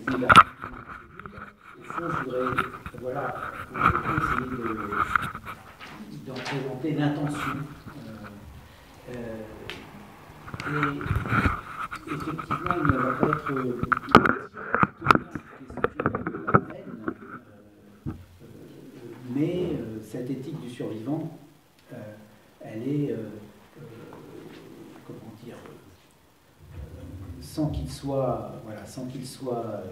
mais là, au fond, je voudrais voilà, essayer d'en présenter l'intention. Et effectivement, il ne va pas être mais cette éthique du survivant, elle est, comment dire, sans qu'il soit, voilà, sans qu'il soit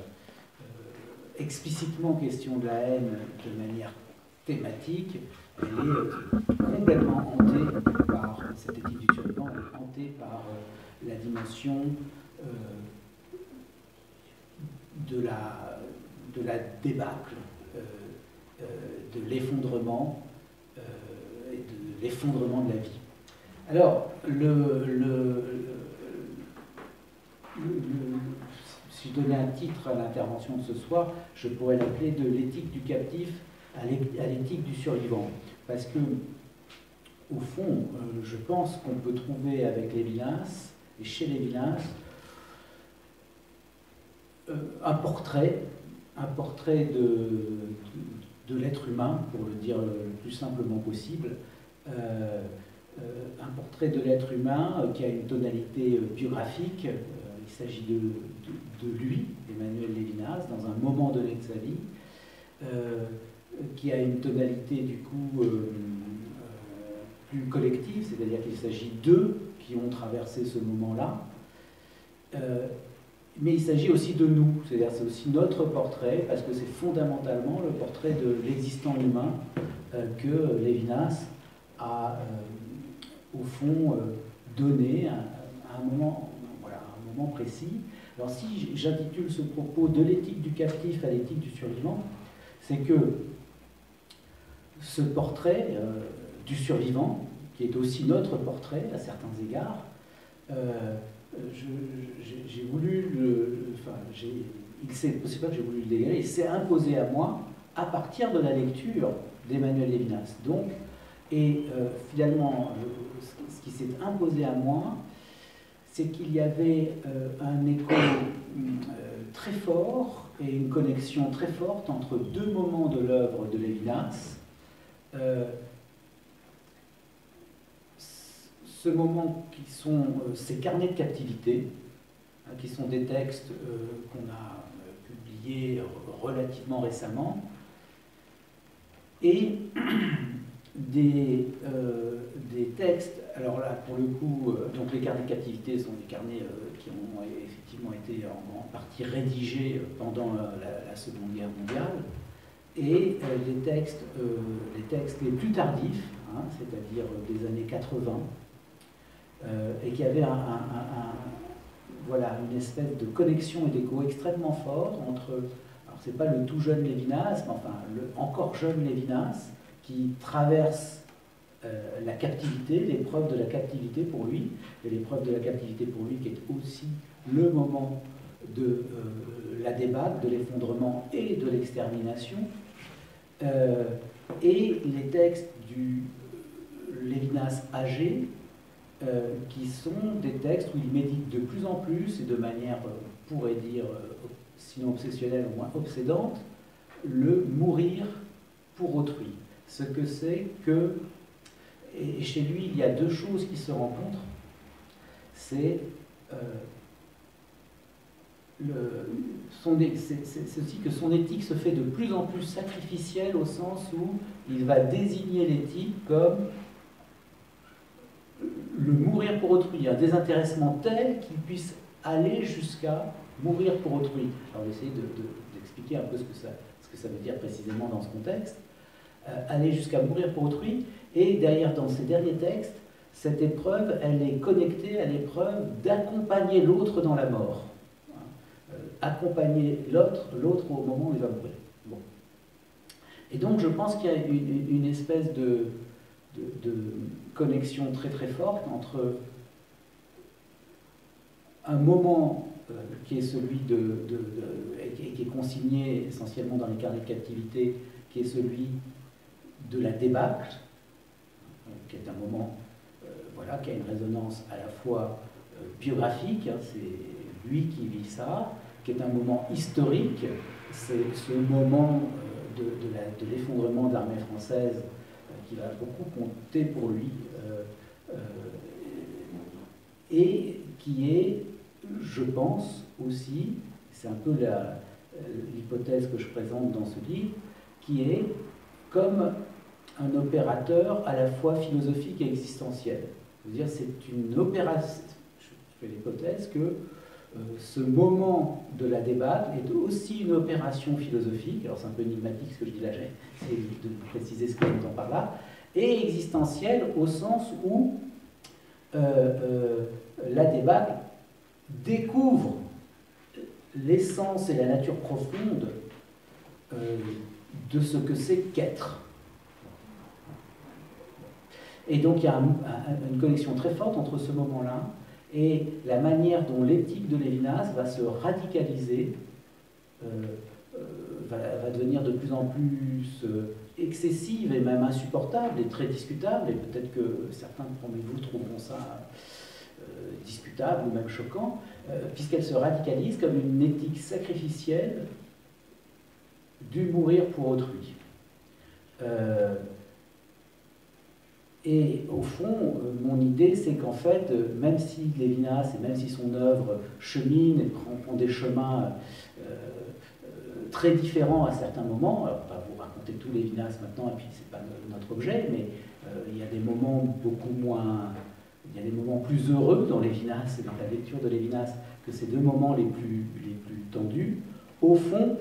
explicitement question de la haine de manière thématique, elle est complètement hantée par cette éthique du survivant, elle est hantée par la dimension de la débâcle, de l'effondrement et de l'effondrement de la vie. Alors, si je donnais un titre à l'intervention de ce soir, je pourrais l'appeler de l'éthique du captif à l'éthique du survivant. Parce que, au fond, je pense qu'on peut trouver avec Lévinas, et chez Lévinas, un portrait de l'être humain, pour le dire le plus simplement possible, un portrait de l'être humain qui a une tonalité biographique. Il s'agit de lui, Emmanuel Lévinas, dans un moment donné de sa vie, qui a une tonalité du coup plus collective, c'est-à-dire qu'il s'agit d'eux qui ont traversé ce moment-là. Mais il s'agit aussi de nous, c'est-à-dire c'est aussi notre portrait, parce que c'est fondamentalement le portrait de l'existant humain que Lévinas a, au fond, donné à un moment, voilà, à un moment précis. Alors si j'intitule ce propos de l'éthique du captif à l'éthique du survivant, c'est que ce portrait du survivant, qui est aussi notre portrait à certains égards, j'ai voulu c'est pas que j'ai voulu le dégager, il s'est imposé à moi à partir de la lecture d'Emmanuel Lévinas. Donc, finalement, ce qui s'est imposé à moi, c'est qu'il y avait un écho très fort et une connexion très forte entre deux moments de l'œuvre de Lévinas. Ce moment qui sont ces carnets de captivité, hein, qui sont des textes qu'on a publiés relativement récemment, et des textes, alors là pour le coup, donc les carnets de captivité sont des carnets qui ont effectivement été en grande partie rédigés pendant la Seconde Guerre mondiale, et les textes les plus tardifs, hein, c'est-à-dire des années 80, et qui avaient voilà, une espèce de connexion et d'écho extrêmement fort entre, alors c'est pas le tout jeune Lévinas, mais enfin le encore jeune Lévinas, qui traverse la captivité, l'épreuve de la captivité pour lui, et l'épreuve de la captivité pour lui qui est aussi le moment de la débâcle, de l'effondrement et de l'extermination, et les textes du Lévinas âgé, qui sont des textes où il médite de plus en plus, et de manière, on pourrait dire, sinon obsessionnelle, au moins obsédante, le mourir pour autrui. Ce que c'est que, et chez lui, il y a deux choses qui se rencontrent, c'est aussi que son éthique se fait de plus en plus sacrificielle, au sens où il va désigner l'éthique comme le mourir pour autrui, un désintéressement tel qu'il puisse aller jusqu'à mourir pour autrui. Alors, on va essayer d'expliquer un peu ce que ça veut dire précisément dans ce contexte. Aller jusqu'à mourir pour autrui, et derrière, dans ces derniers textes, cette épreuve, elle est connectée à l'épreuve d'accompagner l'autre dans la mort. Accompagner l'autre au moment où il va mourir. Bon. Et donc, je pense qu'il y a une espèce de connexion très très forte entre un moment qui est celui qui est consigné essentiellement dans les carnets de captivité, qui est celui de la débâcle, qui est un moment voilà, qui a une résonance à la fois biographique, hein, c'est lui qui vit ça, qui est un moment historique. C'est ce moment de l'effondrement de l'armée française qui va beaucoup compter pour lui, et qui est, je pense aussi, c'est un peu l'hypothèse que je présente dans ce livre, qui est comme un opérateur à la fois philosophique et existentiel. C'est-à-dire, c'est une opération, je fais l'hypothèse que ce moment de la débâcle est aussi une opération philosophique, alors c'est un peu énigmatique ce que je dis là, j'essaie de préciser ce que j'entends par là, et existentielle au sens où la débâcle découvre l'essence et la nature profonde de ce que c'est qu'être. Et donc il y a une connexion très forte entre ce moment-là et la manière dont l'éthique de Lévinas va se radicaliser, va devenir de plus en plus excessive et même insupportable et très discutable, et peut-être que certains parmi vous trouveront ça discutable ou même choquant, puisqu'elle se radicalise comme une éthique sacrificielle du mourir pour autrui. Et au fond, mon idée, c'est qu'en fait, même si Lévinas et même si son œuvre chemine et prend des chemins très différents à certains moments, alors on va vous raconter tout Lévinas maintenant, et puis c'est pas notre objet, mais il y a des moments beaucoup moins, il y a des moments plus heureux dans Lévinas et dans la lecture de Lévinas que ces deux moments les plus tendus. Au fond,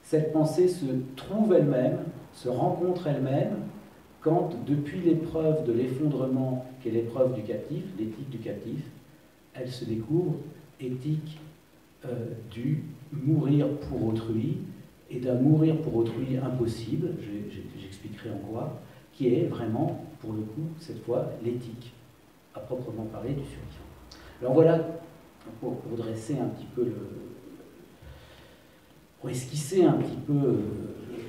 cette pensée se trouve elle-même, se rencontre elle-même, quand, depuis l'épreuve de l'effondrement, qui est l'épreuve du captif, l'éthique du captif, elle se découvre éthique du mourir pour autrui, et d'un mourir pour autrui impossible, j'expliquerai en quoi, qui est vraiment, pour le coup, cette fois, l'éthique, à proprement parler, du survivant. Alors voilà, pour dresser un petit peu pour esquisser un petit peu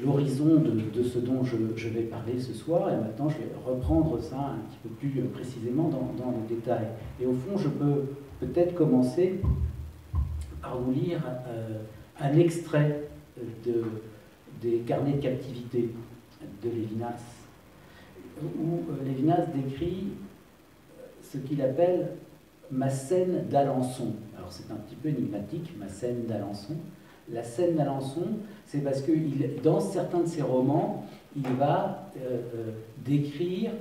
l'horizon de ce dont je vais parler ce soir, et maintenant je vais reprendre ça un petit peu plus précisément dans le détail. Et au fond, je peux peut-être commencer par vous lire un extrait des carnets de captivité de Lévinas, où Lévinas décrit ce qu'il appelle ma scène d'Alençon. Alors c'est un petit peu énigmatique, ma scène d'Alençon. La scène d'Alençon, c'est parce que dans certains de ses romans, il va décrire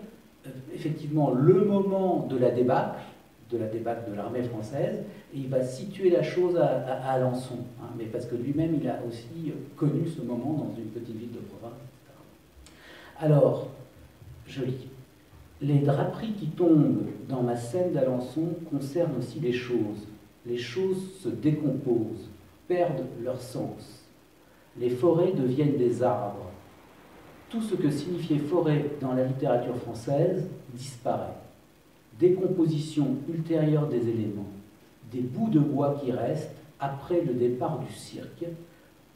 effectivement le moment de la débâcle de l'armée française, et il va situer la chose à Alençon, hein, mais parce que lui-même, il a aussi connu ce moment dans une petite ville de province, etc. Alors, je lis. Les draperies qui tombent dans ma scène d'Alençon concernent aussi les choses. Les choses se décomposent, perdent leur sens. Les forêts deviennent des arbres. Tout ce que signifiait forêt dans la littérature française disparaît. Décomposition ultérieure des éléments, des bouts de bois qui restent après le départ du cirque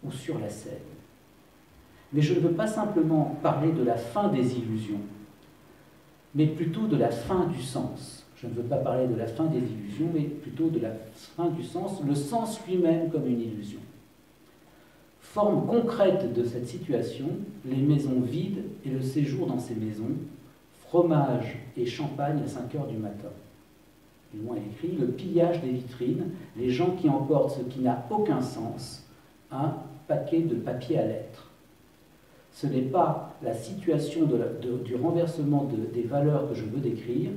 ou sur la scène. Mais je ne veux pas simplement parler de la fin des illusions, mais plutôt de la fin du sens. Je ne veux pas parler de la fin des illusions, mais plutôt de la fin du sens, le sens lui-même comme une illusion. Forme concrète de cette situation, les maisons vides et le séjour dans ces maisons, fromage et champagne à 5 heures du matin. Plus loin écrit, le pillage des vitrines, les gens qui emportent ce qui n'a aucun sens, un paquet de papier à lettres. Ce n'est pas la situation du renversement des valeurs que je veux décrire,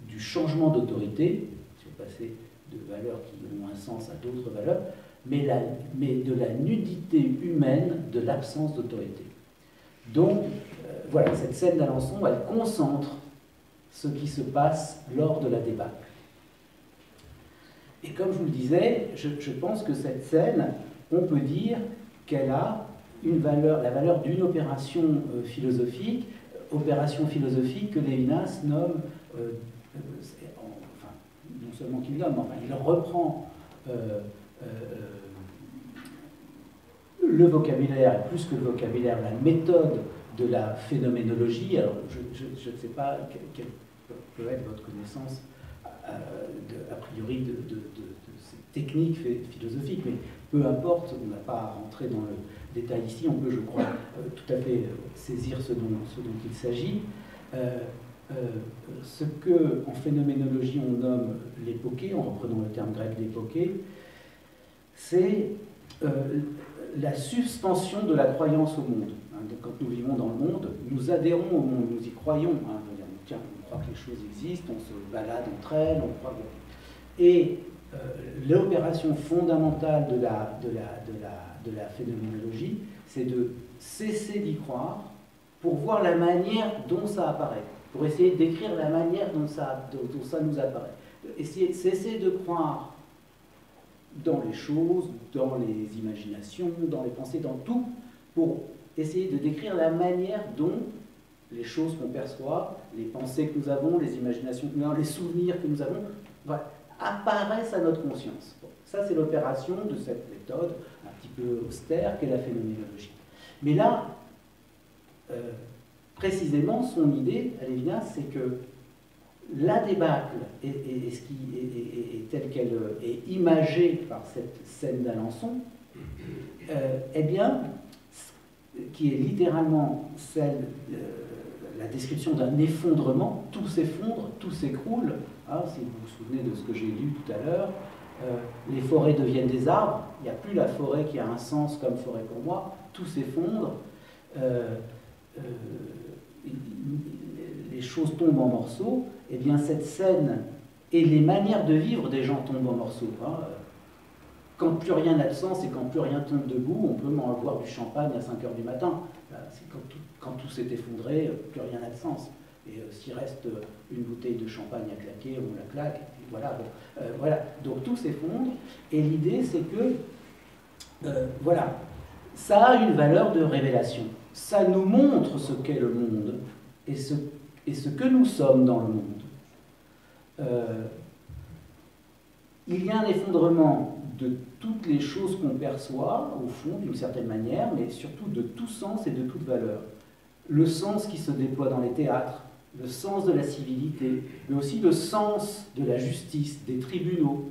du changement d'autorité, si vous passez de valeurs qui ont un sens à d'autres valeurs, mais de la nudité humaine de l'absence d'autorité. Donc, voilà, cette scène d'Alençon, elle concentre ce qui se passe lors de la débâcle. Et comme je vous le disais, je pense que cette scène, on peut dire qu'elle a une valeur, la valeur d'une opération philosophique que Lévinas nomme, enfin, non seulement qu'il nomme, enfin, il reprend le vocabulaire, et plus que le vocabulaire, la méthode de la phénoménologie. Alors, je ne sais pas quelle peut être votre connaissance a priori de technique philosophique, mais peu importe, on n'a pas à rentrer dans le détail ici, on peut, je crois, tout à fait saisir ce dont il s'agit. Ce que, en phénoménologie, on nomme l'époquée, en reprenant le terme grec d'époquée, c'est la suspension de la croyance au monde. Donc, quand nous vivons dans le monde, nous adhérons au monde, nous y croyons. Tiens, on croit que les choses existent, on se balade entre elles, on croit que... Et l'opération fondamentale de la phénoménologie, c'est de cesser d'y croire pour voir la manière dont ça apparaît, pour essayer de décrire la manière dont ça nous apparaît. Cesser de croire dans les choses, dans les imaginations, dans les pensées, dans tout, pour essayer de décrire la manière dont les choses qu'on perçoit, les pensées que nous avons, les imaginations que nous avons, les souvenirs que nous avons, voilà, apparaissent à notre conscience. Bon, ça, c'est l'opération de cette méthode un petit peu austère qu'est la phénoménologie. Mais là, précisément, son idée à Lévinas, c'est que la débâcle, telle qu'elle est imagée par cette scène d'Alençon, eh bien, qui est littéralement celle, la description d'un effondrement, tout s'effondre, tout s'écroule. Hein, si vous vous souvenez de ce que j'ai lu tout à l'heure, les forêts deviennent des arbres, il n'y a plus la forêt qui a un sens comme forêt pour moi, tout s'effondre, les choses tombent en morceaux. Eh bien, cette scène et les manières de vivre des gens tombent en morceaux. Hein. Quand plus rien n'a de sens et quand plus rien tombe debout, on peut boire du champagne à 5 h du matin. C'est quand tout s'est effondré, plus rien n'a de sens. Et s'il reste une bouteille de champagne à claquer, on la claque. Et voilà, voilà. Donc tout s'effondre. Et l'idée, c'est que, voilà, ça a une valeur de révélation. Ça nous montre ce qu'est le monde et ce que nous sommes dans le monde. Il y a un effondrement de toutes les choses qu'on perçoit, au fond, d'une certaine manière, mais surtout de tout sens et de toute valeur. Le sens qui se déploie dans les théâtres, le sens de la civilité, mais aussi le sens de la justice, des tribunaux.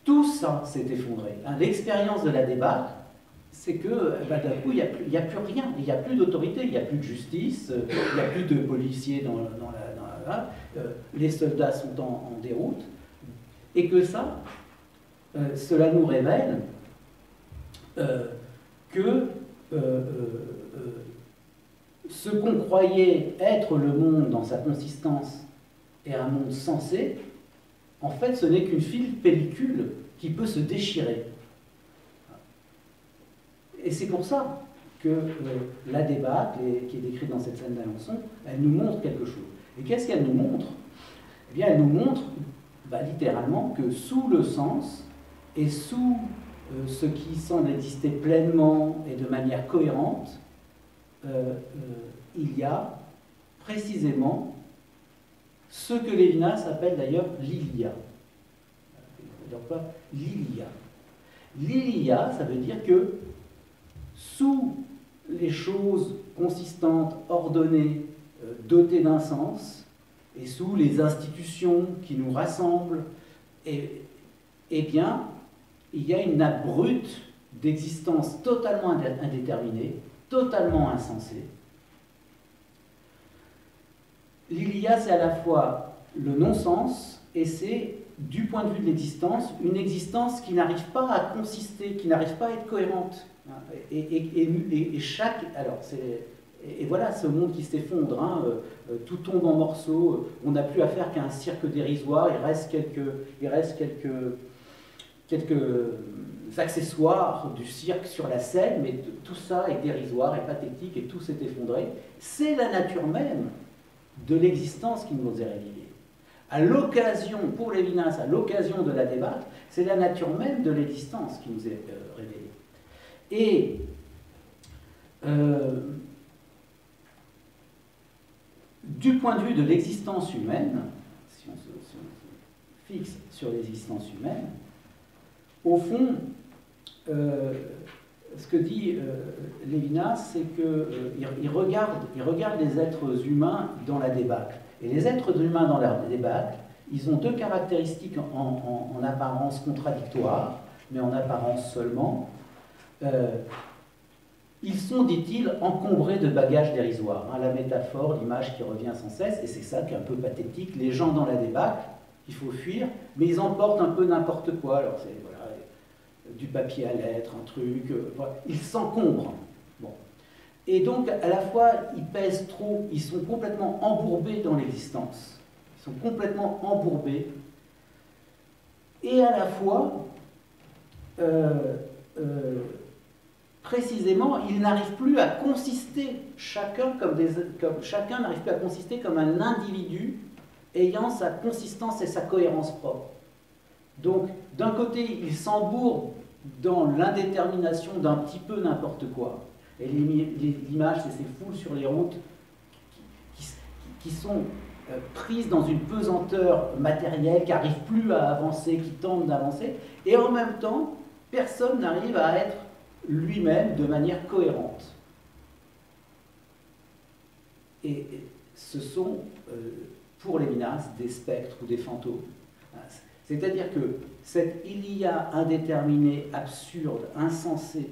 Tout ça s'est effondré. L'expérience de la débâcle, c'est que d'un coup, il n'y a plus rien, il n'y a plus d'autorité, il n'y a plus de justice, il n'y a plus de policiers les soldats sont en déroute, et que cela nous révèle que ce qu'on croyait être le monde dans sa consistance et un monde sensé, en fait, ce n'est qu'une fine pellicule qui peut se déchirer. Et c'est pour ça que la débâcle, qui est décrite dans cette scène d'Alençon, elle nous montre quelque chose. Et qu'est-ce qu'elle nous montre? Eh bien, elle nous montre littéralement que sous le sens et sous ce qui semble exister pleinement et de manière cohérente, il y a précisément ce que Lévinas appelle d'ailleurs l'Ilia. L'Ilia. L'Ilia, ça veut dire que sous les choses consistantes, ordonnées, dotées d'un sens, et sous les institutions qui nous rassemblent, eh bien, il y a une nappe brute d'existence totalement indéterminée, totalement insensée. L'Ilia, c'est à la fois le non-sens et c'est, du point de vue de l'existence, une existence qui n'arrive pas à consister, qui n'arrive pas à être cohérente. Et chaque... Alors, et voilà ce monde qui s'effondre, hein, tout tombe en morceaux, on n'a plus affaire qu'à un cirque dérisoire, il reste quelques accessoires du cirque sur la scène, mais tout ça est dérisoire et pathétique et tout s'est effondré. C'est la nature même de l'existence qui nous est révélée. À l'occasion, pour Lévinas, à l'occasion de la débâcle, c'est la nature même de l'existence qui nous est révélée. Et du point de vue de l'existence humaine, si on se fixe sur l'existence humaine, au fond, ce que dit Lévinas, c'est qu'il regarde les êtres humains dans la débâcle. Et les êtres humains dans la débâcle, Ils ont deux caractéristiques en apparence contradictoires, mais en apparence seulement. Ils sont, dit-il, encombrés de bagages dérisoires. Hein, la métaphore, l'image qui revient sans cesse, et c'est ça qui est un peu pathétique. Les gens dans la débâcle, il faut fuir, mais ils emportent un peu n'importe quoi. Alors c'est voilà, du papier à lettres, un truc. Voilà. Ils s'encombrent. Bon. Et donc, à la fois, ils pèsent trop, ils sont complètement embourbés dans l'existence. Ils sont complètement embourbés. Et à la fois, précisément, ils n'arrivent plus à consister, chacun n'arrive plus à consister comme un individu ayant sa consistance et sa cohérence propre. Donc, d'un côté, ils s'embourbent dans l'indétermination d'un petit peu n'importe quoi. Et l'image, c'est ces foules sur les routes qui sont prises dans une pesanteur matérielle, qui n'arrivent plus à avancer, qui tentent d'avancer, et en même temps, personne n'arrive à être lui-même de manière cohérente. Et ce sont, pour Lévinas, des spectres ou des fantômes. C'est-à-dire que cet il y a indéterminé, absurde, insensé,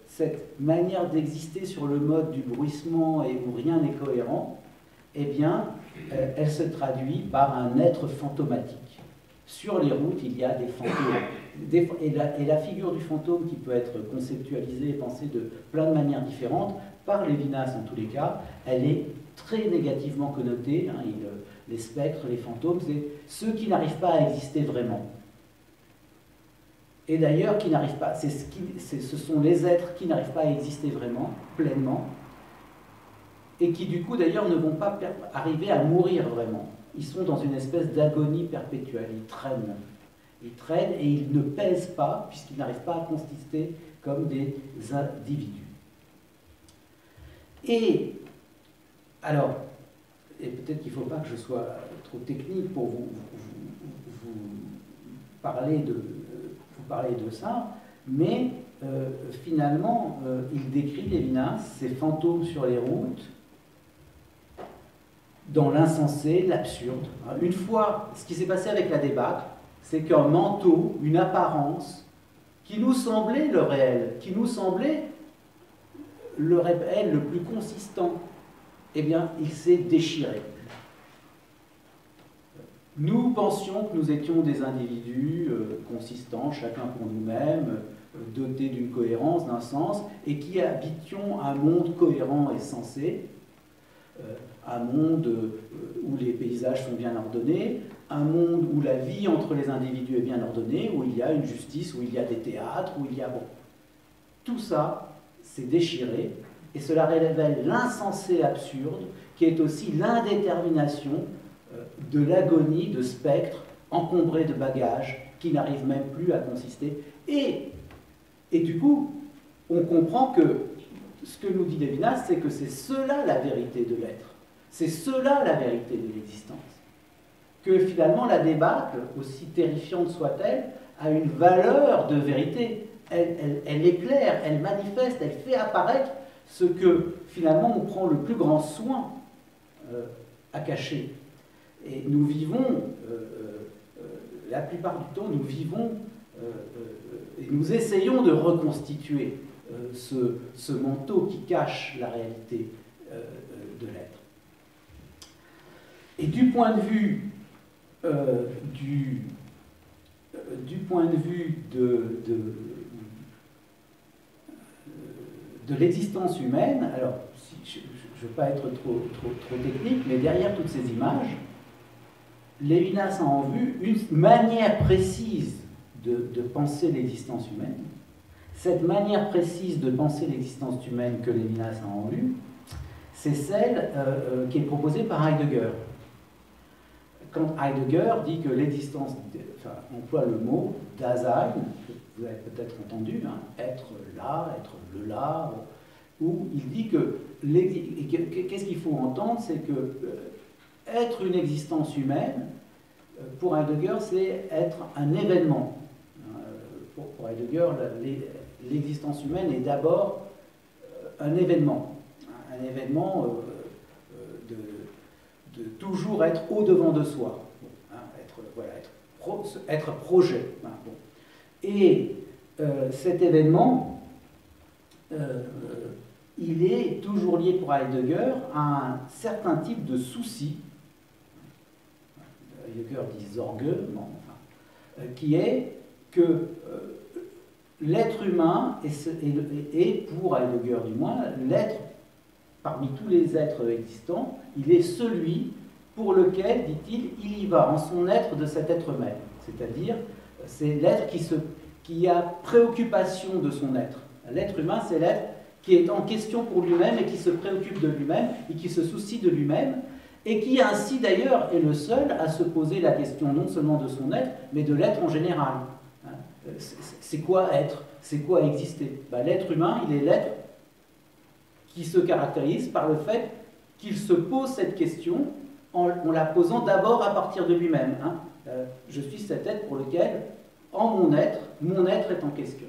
cette manière d'exister sur le mode du bruissement et où rien n'est cohérent, eh bien, elle se traduit par un être fantomatique. Sur les routes, il y a des fantômes. Et la figure du fantôme, qui peut être conceptualisée et pensée de plein de manières différentes, par Lévinas en tous les cas, elle est très négativement connotée. Hein, les spectres, les fantômes, c'est ceux qui n'arrivent pas à exister vraiment. Et d'ailleurs, qui n'arrivent pas, ce sont les êtres qui n'arrivent pas à exister vraiment, pleinement, et qui du coup d'ailleurs ne vont pas arriver à mourir vraiment. Ils sont dans une espèce d'agonie perpétuelle, ils traînent. Ils traînent et ils ne pèsent pas, puisqu'ils n'arrivent pas à consister comme des individus. Et, alors, et peut-être qu'il ne faut pas que je sois trop technique pour vous parler de ça, mais finalement, il décrit, Lévinas, ces fantômes sur les routes, dans l'insensé, l'absurde. Une fois, ce qui s'est passé avec la débâcle, c'est qu'un manteau, une apparence, qui nous semblait le réel, qui nous semblait le réel le plus consistant, eh bien, il s'est déchiré. Nous pensions que nous étions des individus consistants, chacun pour nous-mêmes, dotés d'une cohérence, d'un sens, et qui habitions un monde cohérent et sensé, un monde où les paysages sont bien ordonnés, un monde où la vie entre les individus est bien ordonnée, où il y a une justice, où il y a des théâtres, où il y a... Bon, tout ça s'est déchiré, et cela révèle l'insensé absurde, qui est aussi l'indétermination de l'agonie de spectres encombrés de bagages qui n'arrivent même plus à consister. Et du coup, on comprend que ce que nous dit Lévinas, c'est que c'est cela la vérité de l'être. C'est cela la vérité de l'existence. Que finalement la débâcle, aussi terrifiante soit-elle, a une valeur de vérité. Elle éclaire, elle manifeste, elle fait apparaître ce que finalement on prend le plus grand soin à cacher. Et nous vivons, la plupart du temps, nous vivons et nous essayons de reconstituer ce manteau qui cache la réalité de l'être. Et du point de vue de l'existence humaine, alors je ne veux pas être trop technique, mais derrière toutes ces images, Lévinas a en vue une manière précise de penser l'existence humaine. Cette manière précise de penser l'existence humaine que Lévinas a en vue, c'est celle qui est proposée par Heidegger. Quand Heidegger dit que l'existence, enfin, emploie le mot Dasein, que vous avez peut-être entendu, hein, être là, être le là, où il dit que, qu'est-ce qu'il faut entendre, c'est que être une existence humaine, pour Heidegger, c'est être un événement. Pour Heidegger, l'existence humaine est d'abord un événement toujours être au-devant de soi, bon, hein, être projet. Hein, bon. Et cet événement, il est toujours lié pour Heidegger à un certain type de souci, Heidegger dit Sorge, bon, enfin, qui est que l'être humain est, pour Heidegger du moins, l'être, parmi tous les êtres existants, il est celui pour lequel, dit-il, il y va en son être de cet être même. C'est-à-dire, c'est l'être qui a préoccupation de son être. L'être humain, c'est l'être qui est en question pour lui-même et qui se préoccupe de lui-même et qui se soucie de lui-même et qui ainsi d'ailleurs est le seul à se poser la question non seulement de son être, mais de l'être en général. C'est quoi être? C'est quoi exister? Ben, l'être humain, il est l'être qui se caractérise par le fait qu'il se pose cette question en la posant d'abord à partir de lui-même. Hein. Je suis cet être pour lequel, en mon être est en question.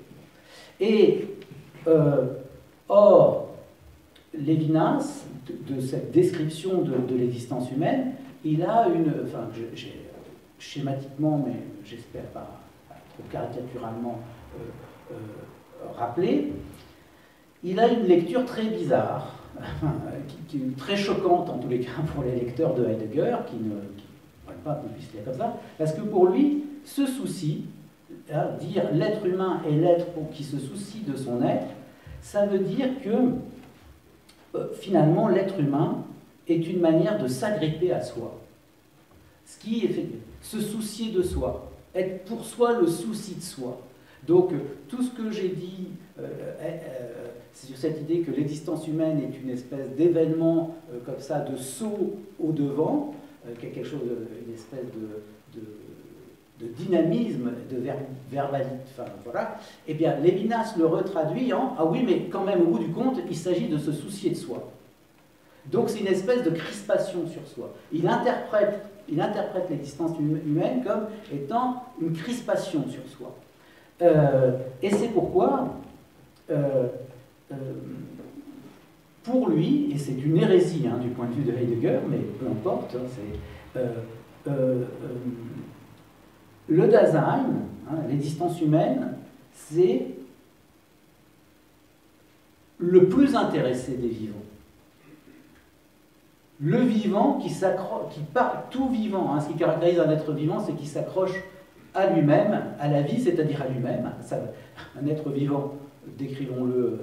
Et or, Lévinas, de cette description de l'existence humaine, il a une, enfin, schématiquement, mais j'espère pas trop caricaturalement rappelé, il a une lecture très bizarre, qui est très choquante en tous les cas pour les lecteurs de Heidegger, qui ne comprennent pas qu'on puisse lire comme ça, parce que pour lui, ce souci, dire l'être humain est l'être qui se soucie de son être, ça veut dire que finalement l'être humain est une manière de s'agripper à soi. Ce qui est se soucier de soi, être pour soi le souci de soi. Donc tout ce que j'ai dit, c'est sur cette idée que l'existence humaine est une espèce d'événement comme ça, de saut au devant, quelque chose, une espèce de dynamisme, de verbalité, enfin voilà, eh bien Lévinas le retraduit en « Ah oui, mais quand même, au bout du compte, il s'agit de se soucier de soi ». Donc c'est une espèce de crispation sur soi. Il interprète l'existence humaine comme étant une crispation sur soi. Et c'est pourquoi, pour lui, et c'est une hérésie hein, du point de vue de Heidegger, mais peu importe, hein, le Dasein, hein, l'existence humaine, c'est le plus intéressé des vivants. Le vivant tout vivant, hein, ce qui caractérise un être vivant, c'est qu'il s'accroche à lui-même, à la vie, c'est-à-dire à lui-même. Un être vivant, décrivons-le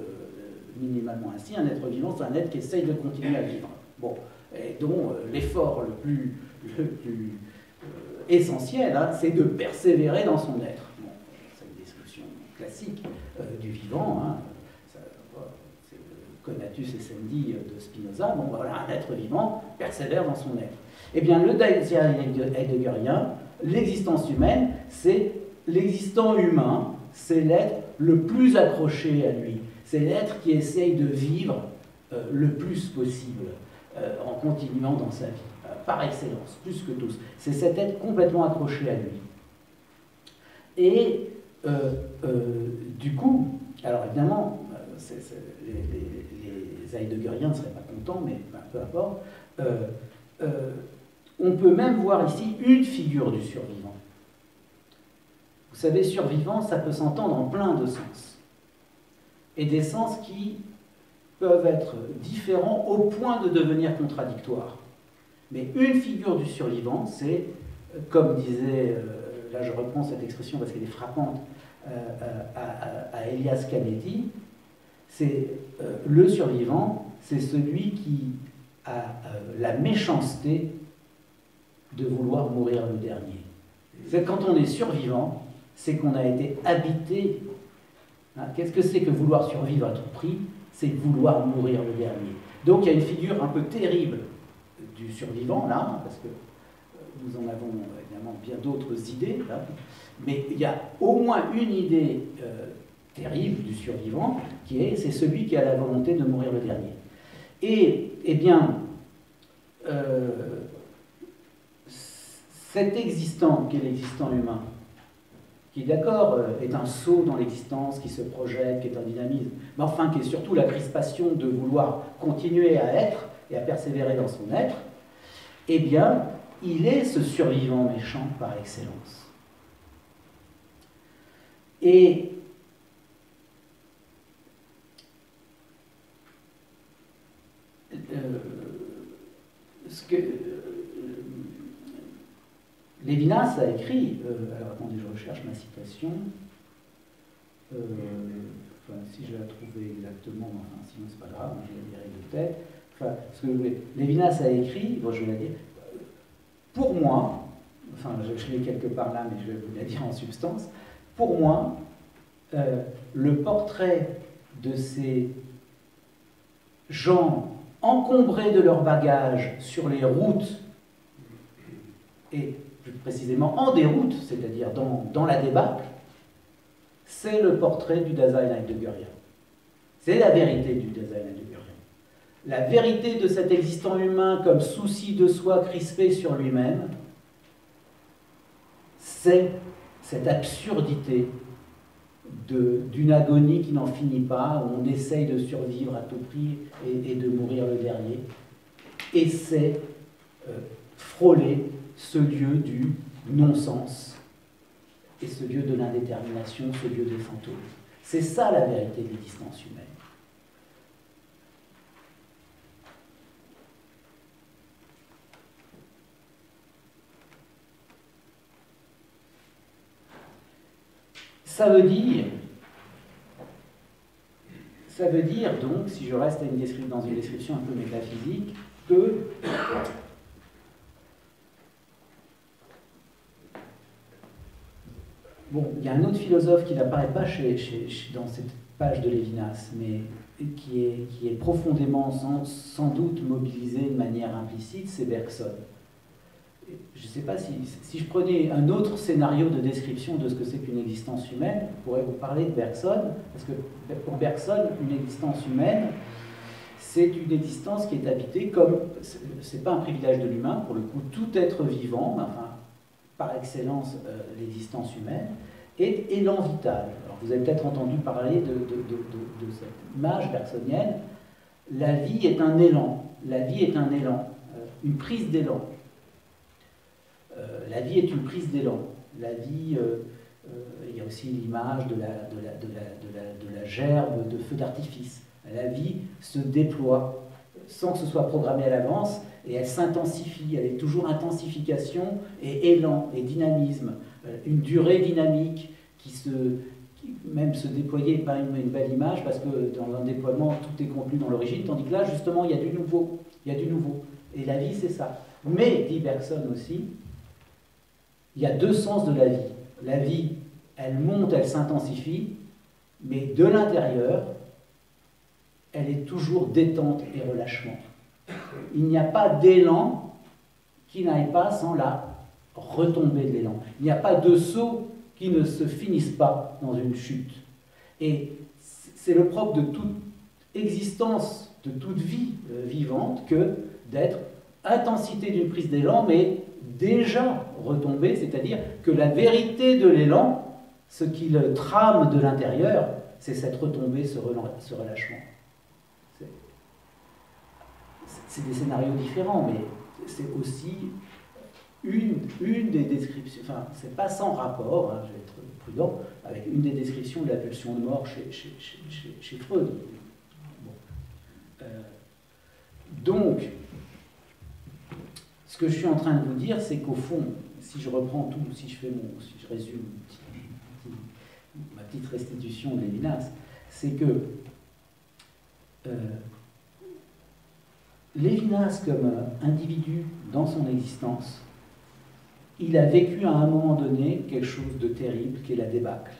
minimalement ainsi, un être vivant, c'est un être qui essaye de continuer à vivre. Bon, et dont l'effort le plus essentiel, hein, c'est de persévérer dans son être. Bon, c'est une description classique du vivant, hein, c'est Conatus Essendi de Spinoza. Bon, voilà, un être vivant persévère dans son être. Eh bien, le Dasein heideggerien, l'existence humaine, c'est l'existant humain, c'est l'être le plus accroché à lui, c'est l'être qui essaye de vivre le plus possible en continuant dans sa vie. Par excellence, plus que tous. C'est cet être complètement accroché à lui. Et du coup, alors évidemment, les Heideggeriens ne seraient pas contents, mais ben, peu importe, on peut même voir ici une figure du survivant. Vous savez, survivant, ça peut s'entendre en plein de sens. Et des sens qui peuvent être différents au point de devenir contradictoires. Mais une figure du survivant, c'est, comme disait, là je reprends cette expression parce qu'elle est frappante, à Elias Canetti, c'est le survivant, c'est celui qui a la méchanceté de vouloir mourir le dernier. C'est quand on est survivant, c'est qu'on a été habité. Hein, qu'est-ce que c'est que vouloir survivre à tout prix? C'est vouloir mourir le dernier. Donc il y a une figure un peu terrible du survivant, là, parce que nous en avons évidemment bien d'autres idées, là, mais il y a au moins une idée terrible du survivant, c'est celui qui a la volonté de mourir le dernier. Et, eh bien, cet existant, qui est l'existant humain, qui, d'accord, est un saut dans l'existence, qui se projette, qui est un dynamisme, mais enfin qui est surtout la crispation de vouloir continuer à être et à persévérer dans son être, eh bien, il est ce survivant méchant par excellence. Et ce que Lévinas a écrit, alors attendez, je recherche ma citation, enfin, si je la trouvais exactement, enfin, sinon c'est pas grave, je la dirai de tête. Enfin, ce que Lévinas a écrit, bon, je vais la dire, pour moi, enfin, je l'ai quelque part là, mais je vais vous la dire en substance, pour moi, le portrait de ces gens encombrés de leurs bagages sur les routes, et plus précisément en déroute, c'est-à-dire dans la débâcle, c'est le portrait du Dasein Heideggerian. C'est la vérité du Dasein Heideggerian. La vérité de cet existant humain comme souci de soi crispé sur lui-même, c'est cette absurdité d'une agonie qui n'en finit pas, où on essaye de survivre à tout prix et de mourir le dernier. Et c'est frôler ce lieu du non-sens et ce lieu de l'indétermination, ce lieu des fantômes. C'est ça la vérité de l'existence humaine. Ça veut dire donc, si je reste dans une description un peu métaphysique, que bon, il y a un autre philosophe qui n'apparaît pas dans cette page de Lévinas, mais qui est profondément, sans doute, mobilisé de manière implicite, c'est Bergson. Je ne sais pas si je prenais un autre scénario de description de ce que c'est qu'une existence humaine, je pourrais vous parler de Bergson, parce que pour Bergson, une existence humaine, c'est une existence qui est habitée comme, c'est pas un privilège de l'humain, pour le coup, tout être vivant, enfin, par excellence, l'existence humaine, est élan vital. Alors, vous avez peut-être entendu parler de cette image bergsonienne. La vie est un élan. La vie est un élan, une prise d'élan. La vie est une prise d'élan. La vie, il y a aussi l'image de la gerbe de feu d'artifice. La vie se déploie sans que ce soit programmé à l'avance et elle s'intensifie. Elle est toujours intensification et élan et dynamisme. Une durée dynamique qui même se déployer n'est pas une belle image parce que dans un déploiement, tout est contenu dans l'origine, tandis que là, justement, il y a du nouveau. Il y a du nouveau. Et la vie, c'est ça. Mais, dit Bergson aussi, il y a deux sens de la vie. La vie, elle monte, elle s'intensifie, mais de l'intérieur, elle est toujours détente et relâchement. Il n'y a pas d'élan qui n'aille pas sans la retombée de l'élan. Il n'y a pas de saut qui ne se finisse pas dans une chute. Et c'est le propre de toute existence, de toute vie vivante, que d'être intensité d'une prise d'élan, mais déjà retombée, c'est-à-dire que la vérité de l'élan, ce qui le trame de l'intérieur, c'est cette retombée, ce relâchement. C'est des scénarios différents, mais c'est aussi une des descriptions, enfin, c'est pas sans rapport, hein, je vais être prudent, avec une des descriptions de la pulsion de mort chez Freud. Bon. Donc, ce que je suis en train de vous dire, c'est qu'au fond, si je reprends tout, si je résume ma petite restitution de Lévinas, c'est que Lévinas, comme individu dans son existence, il a vécu à un moment donné quelque chose de terrible, qui est la débâcle.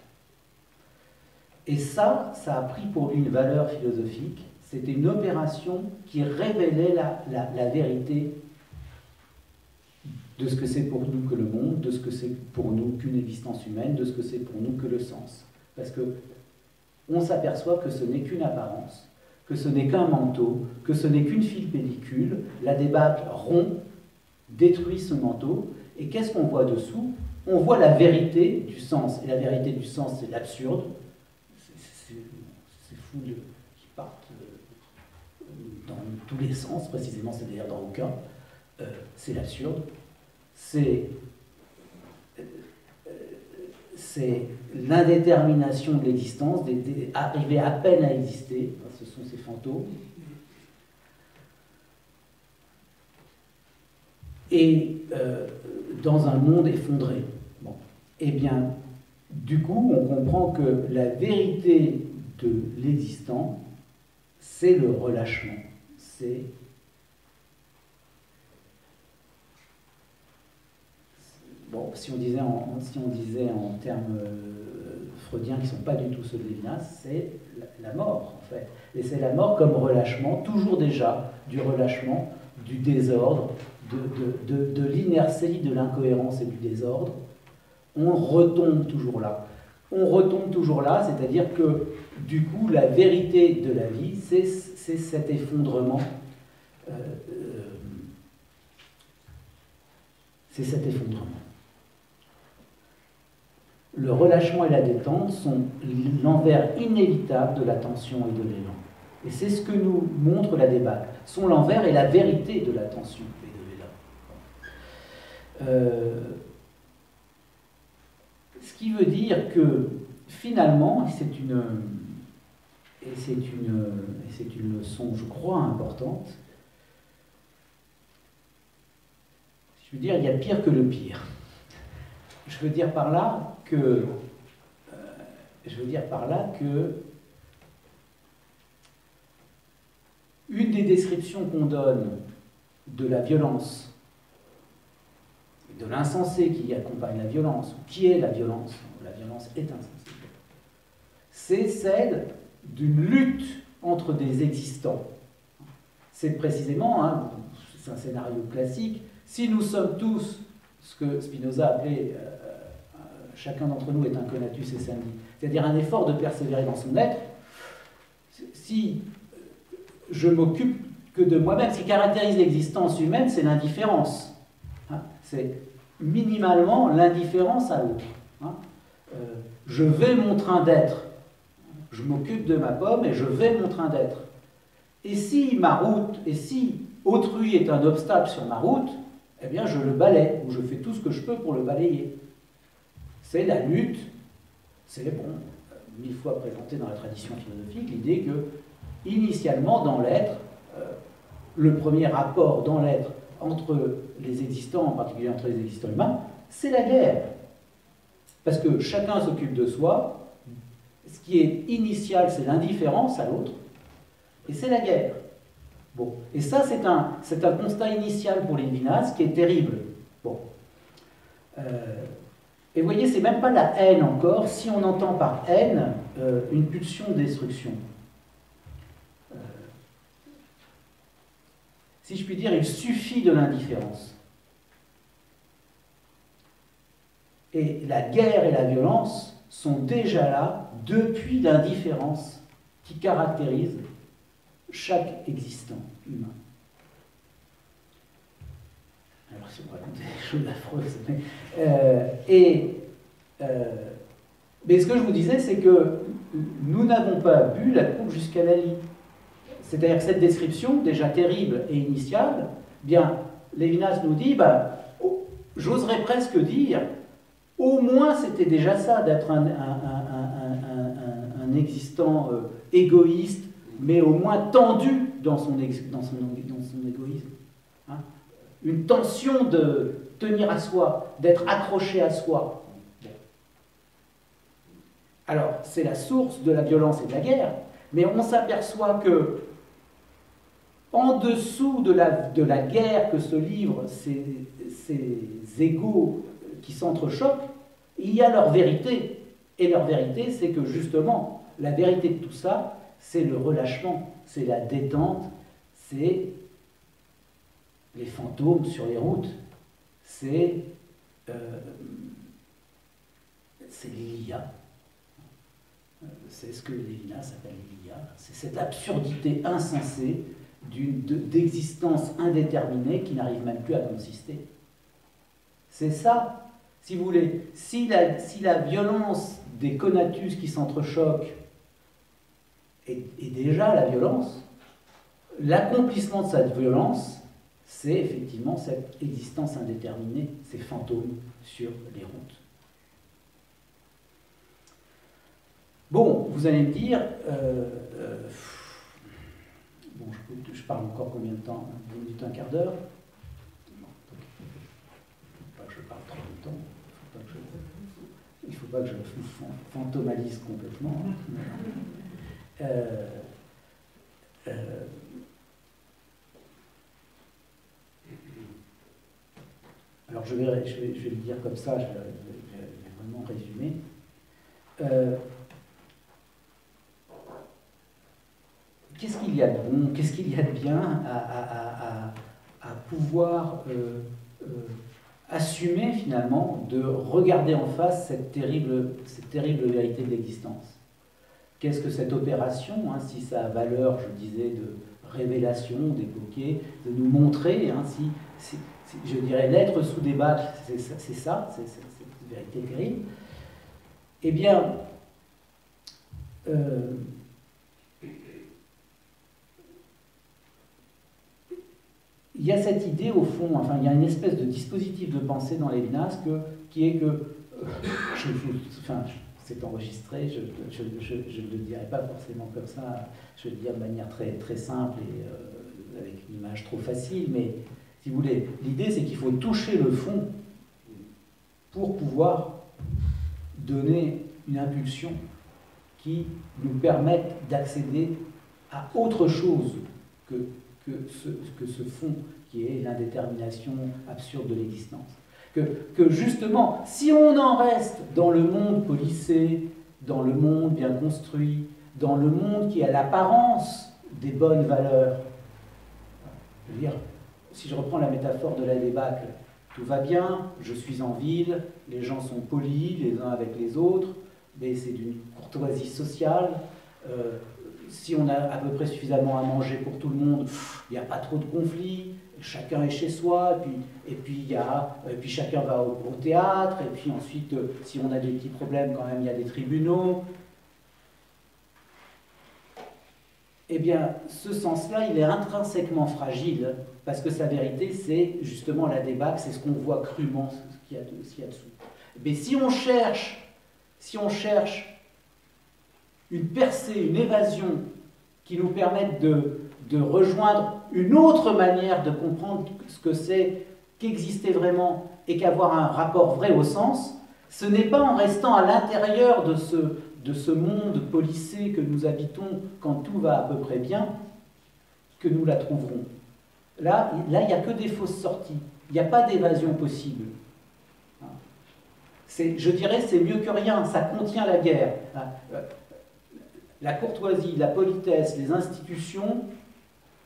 Et ça a pris pour lui une valeur philosophique. C'était une opération qui révélait la vérité de ce que c'est pour nous que le monde, de ce que c'est pour nous qu'une existence humaine, de ce que c'est pour nous que le sens. Parce que on s'aperçoit que ce n'est qu'une apparence, que ce n'est qu'un manteau, que ce n'est qu'une file pellicule. La débâcle rompt, détruit ce manteau, et qu'est-ce qu'on voit dessous? On voit la vérité du sens, et la vérité du sens, c'est l'absurde. C'est fou qui partent dans tous les sens, précisément, c'est-à-dire dans aucun. c'est l'absurde, c'est l'indétermination de l'existence, arriver à peine à exister, ce sont ces fantômes. Et dans un monde effondré. Bon. Eh bien, du coup, on comprend que la vérité de l'existant, c'est le relâchement. C'est bon, si on disait en termes freudiens qui ne sont pas du tout ceux de Lévinas, c'est la mort, en fait. Et c'est la mort comme relâchement, toujours déjà, du relâchement, du désordre, de l'inertie, de l'incohérence et du désordre. On retombe toujours là. On retombe toujours là, c'est-à-dire que, du coup, la vérité de la vie, c'est cet effondrement. C'est cet effondrement. Le relâchement et la détente sont l'envers inévitable de la tension et de l'élan. Et c'est ce que nous montre la débâcle. Sont l'envers et la vérité de la tension et de l'élan. Ce qui veut dire que, finalement, et c'est une leçon, je crois, importante, je veux dire, il y a pire que le pire. Je veux dire par là que une des descriptions qu'on donne de la violence, de l'insensé qui accompagne la violence, ou qui est la violence est insensée, c'est celle d'une lutte entre des existants. C'est précisément, c'est un scénario classique, si nous sommes tous ce que Spinoza appelait chacun d'entre nous est un conatus essendi, c'est-à-dire un effort de persévérer dans son être. Si je m'occupe que de moi-même, ce qui caractérise l'existence humaine, c'est l'indifférence. C'est minimalement l'indifférence à l'autre. Je vais mon train d'être. Je m'occupe de ma pomme et je vais mon train d'être. Et si ma route, et si autrui est un obstacle sur ma route, eh bien je le balaie, ou je fais tout ce que je peux pour le balayer. C'est la lutte, c'est, mille fois présenté dans la tradition philosophique, l'idée que, initialement, dans l'être, le premier rapport dans l'être entre les existants, en particulier entre les existants humains, c'est la guerre. Parce que chacun s'occupe de soi, ce qui est initial, c'est l'indifférence à l'autre, et c'est la guerre. Bon. Et ça, c'est un constat initial pour Lévinas qui est terrible. Bon. Et vous voyez, c'est même pas la haine encore, si on entend par haine une pulsion de destruction. Si je puis dire, il suffit de l'indifférence. Et la guerre et la violence sont déjà là depuis l'indifférence qui caractérise chaque existant humain. Alors, si on raconte des choses affreuses, mais ce que je vous disais, c'est que nous n'avons pas bu la coupe jusqu'à la lie. C'est-à-dire que cette description, déjà terrible et initiale, bien, Lévinas nous dit, j'oserais presque dire, au moins c'était déjà ça, d'être un existant égoïste, mais au moins tendu dans son égoïsme. Une tension de tenir à soi, d'être accroché à soi. Alors, c'est la source de la violence et de la guerre, mais on s'aperçoit que, en dessous de la guerre que se livrent ces égaux qui s'entrechoquent, il y a leur vérité. Et leur vérité, c'est que justement, la vérité de tout ça, c'est le relâchement, c'est la détente, c'est les fantômes sur les routes, c'est l'Ilia. C'est ce que Lévinas appelle l'Ilia. C'est cette absurdité insensée d'existence indéterminée qui n'arrive même plus à consister. C'est ça, si vous voulez. Si la violence des conatus qui s'entrechoquent est déjà la violence, l'accomplissement de cette violence, c'est effectivement cette existence indéterminée, ces fantômes sur les routes. Bon, vous allez me dire, bon, je parle encore combien de temps? 10 minutes, un quart d'heure? Je parle trop longtemps. Il ne faut pas que je fantomalise complètement. Alors je vais le dire comme ça, je vais vraiment résumer. Qu'est-ce qu'il y a de bon, qu'est-ce qu'il y a de bien à pouvoir assumer finalement de regarder en face cette terrible vérité de l'existence? Qu'est-ce que cette opération, hein, si ça a valeur, je disais, de révélation, d'évoquer, de nous montrer, hein, si je dirais l'être sous débâcle, c'est ça, c'est une vérité terrible, eh bien, il y a cette idée au fond, enfin il y a une espèce de dispositif de pensée dans Lévinas qui est que, c'est enregistré, je ne le dirai pas forcément comme ça, je vais le dire de manière très, très simple et avec une image trop facile, mais si vous voulez, l'idée c'est qu'il faut toucher le fond pour pouvoir donner une impulsion qui nous permette d'accéder à autre chose que ce fond qui est l'indétermination absurde de l'existence. Que justement, si on en reste dans le monde policé, dans le monde bien construit, dans le monde qui a l'apparence des bonnes valeurs, je veux dire, si je reprends la métaphore de la débâcle, tout va bien, je suis en ville, les gens sont polis les uns avec les autres, mais c'est d'une courtoisie sociale. Si on a à peu près suffisamment à manger pour tout le monde, il n'y a pas trop de conflits, chacun est chez soi, et puis chacun va au théâtre, et puis ensuite, si on a des petits problèmes, quand même, il y a des tribunaux. Eh bien, ce sens-là, il est intrinsèquement fragile, parce que sa vérité, c'est justement la débâcle, c'est ce qu'on voit crûment, ce qu'il y a dessous. Mais si on cherche une percée, une évasion qui nous permette de rejoindre une autre manière de comprendre ce que c'est qu'exister vraiment et qu'avoir un rapport vrai au sens, ce n'est pas en restant à l'intérieur de ce monde policé que nous habitons quand tout va à peu près bien que nous la trouverons. Là, il n'y a que des fausses sorties. Il n'y a pas d'évasion possible. Je dirais c'est mieux que rien, ça contient la guerre. La courtoisie, la politesse, les institutions,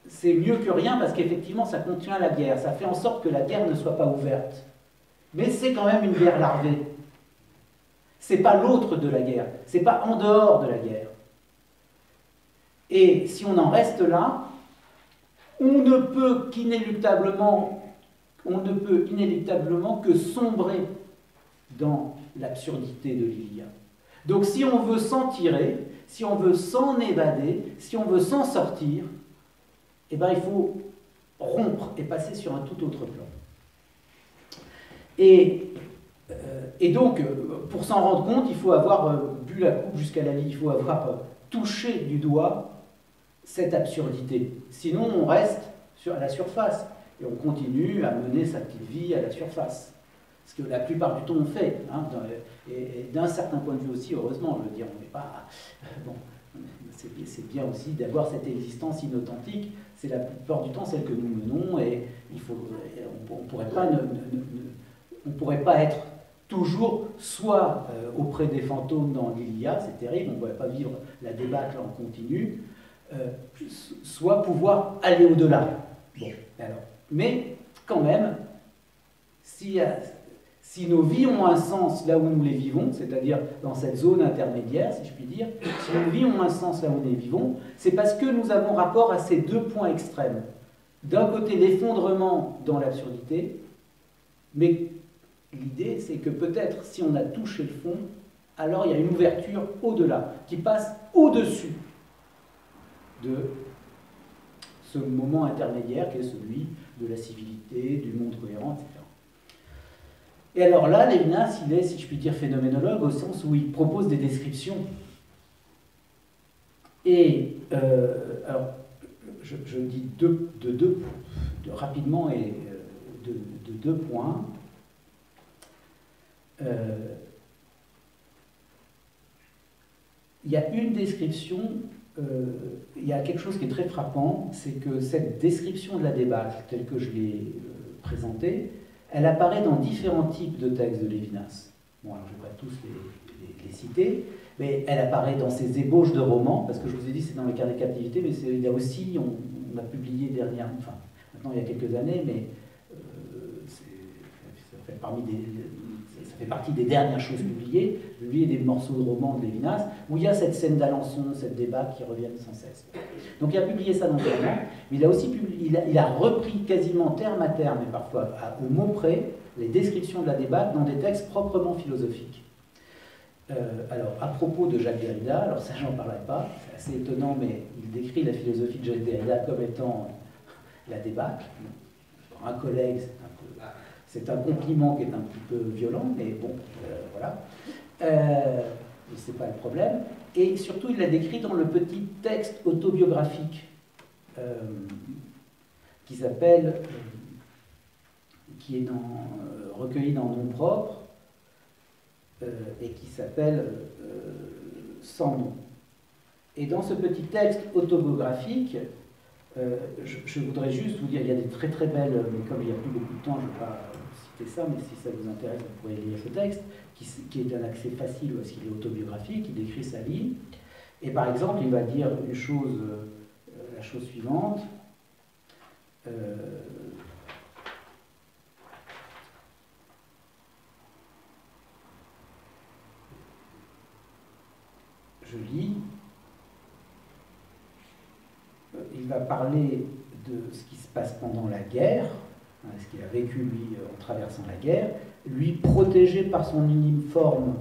c'est mieux que rien parce qu'effectivement ça contient la guerre, ça fait en sorte que la guerre ne soit pas ouverte. Mais c'est quand même une guerre larvée. C'est pas l'autre de la guerre, c'est pas en dehors de la guerre. Et si on en reste là, on ne peut inéluctablement que sombrer dans l'absurdité de l'Ilia. Donc si on veut s'en tirer, si on veut s'en évader, si on veut s'en sortir, eh ben, il faut rompre et passer sur un tout autre plan. Et donc, pour s'en rendre compte, il faut avoir bu la coupe jusqu'à la lie, il faut avoir touché du doigt cette absurdité. Sinon, on reste à la surface et on continue à mener sa petite vie à la surface. Ce que la plupart du temps on fait, hein, et d'un certain point de vue aussi, heureusement, je veux dire, on n'est pas... Bon, c'est bien aussi d'avoir cette existence inauthentique, c'est la plupart du temps celle que nous menons, et on ne pourrait pas être toujours soit auprès des fantômes dans l'Ilia, c'est terrible, on ne pourrait pas vivre la débâcle en continu, soit pouvoir aller au-delà. Bon, alors, mais quand même, si nos vies ont un sens là où nous les vivons, c'est-à-dire dans cette zone intermédiaire, si je puis dire, si nos vies ont un sens là où nous les vivons, c'est parce que nous avons rapport à ces deux points extrêmes. D'un côté, l'effondrement dans l'absurdité, mais l'idée, c'est que peut-être, si on a touché le fond, alors il y a une ouverture au-delà, qui passe au-dessus de ce moment intermédiaire qui est celui de la civilité, du monde cohérent, etc. Et alors là, Lévinas, il est, si je puis dire, phénoménologue, au sens où il propose des descriptions. Et alors, je dis rapidement et de deux points. Il y a une description, il y a quelque chose qui est très frappant, c'est que cette description de la débâcle, telle que je l'ai présentée, elle apparaît dans différents types de textes de Lévinas. Bon, alors je ne vais pas tous les citer, mais elle apparaît dans ses ébauches de romans, parce que je vous ai dit c'est dans les carnets de captivité, mais il y a aussi, on a publié dernièrement, enfin maintenant il y a quelques années, mais ça fait partie des dernières choses publiées, lui et des morceaux de romans de Lévinas, où il y a cette scène d'Alençon, cette débat qui reviennent sans cesse. Donc il a publié ça dans le roman, mais il a aussi il a repris quasiment terme à terme, et parfois au mot près, les descriptions de la débat dans des textes proprement philosophiques. Alors, à propos de Jacques Derrida, alors ça j'en parlerai pas, c'est assez étonnant, mais il décrit la philosophie de Jacques Derrida comme étant la débâcle. Pour un collègue, c'est un compliment qui est un petit peu violent, mais bon, voilà. C'est pas le problème. Et surtout, il l'a décrit dans le petit texte autobiographique qui s'appelle, qui est recueilli dans Nom propre, et qui s'appelle Sans nom. Et dans ce petit texte autobiographique, je voudrais juste vous dire, il y a des très très belles, mais comme il n'y a plus beaucoup de temps, je ne vais pas citer ça, mais si ça vous intéresse, vous pourrez lire ce texte, qui est d'un accès facile parce qu'il est autobiographique, il décrit sa vie. Et par exemple, il va dire une chose, la chose suivante. Je lis. Il va parler de ce qui se passe pendant la guerre, ce qu'il a vécu lui en traversant la guerre, lui protégé par son uniforme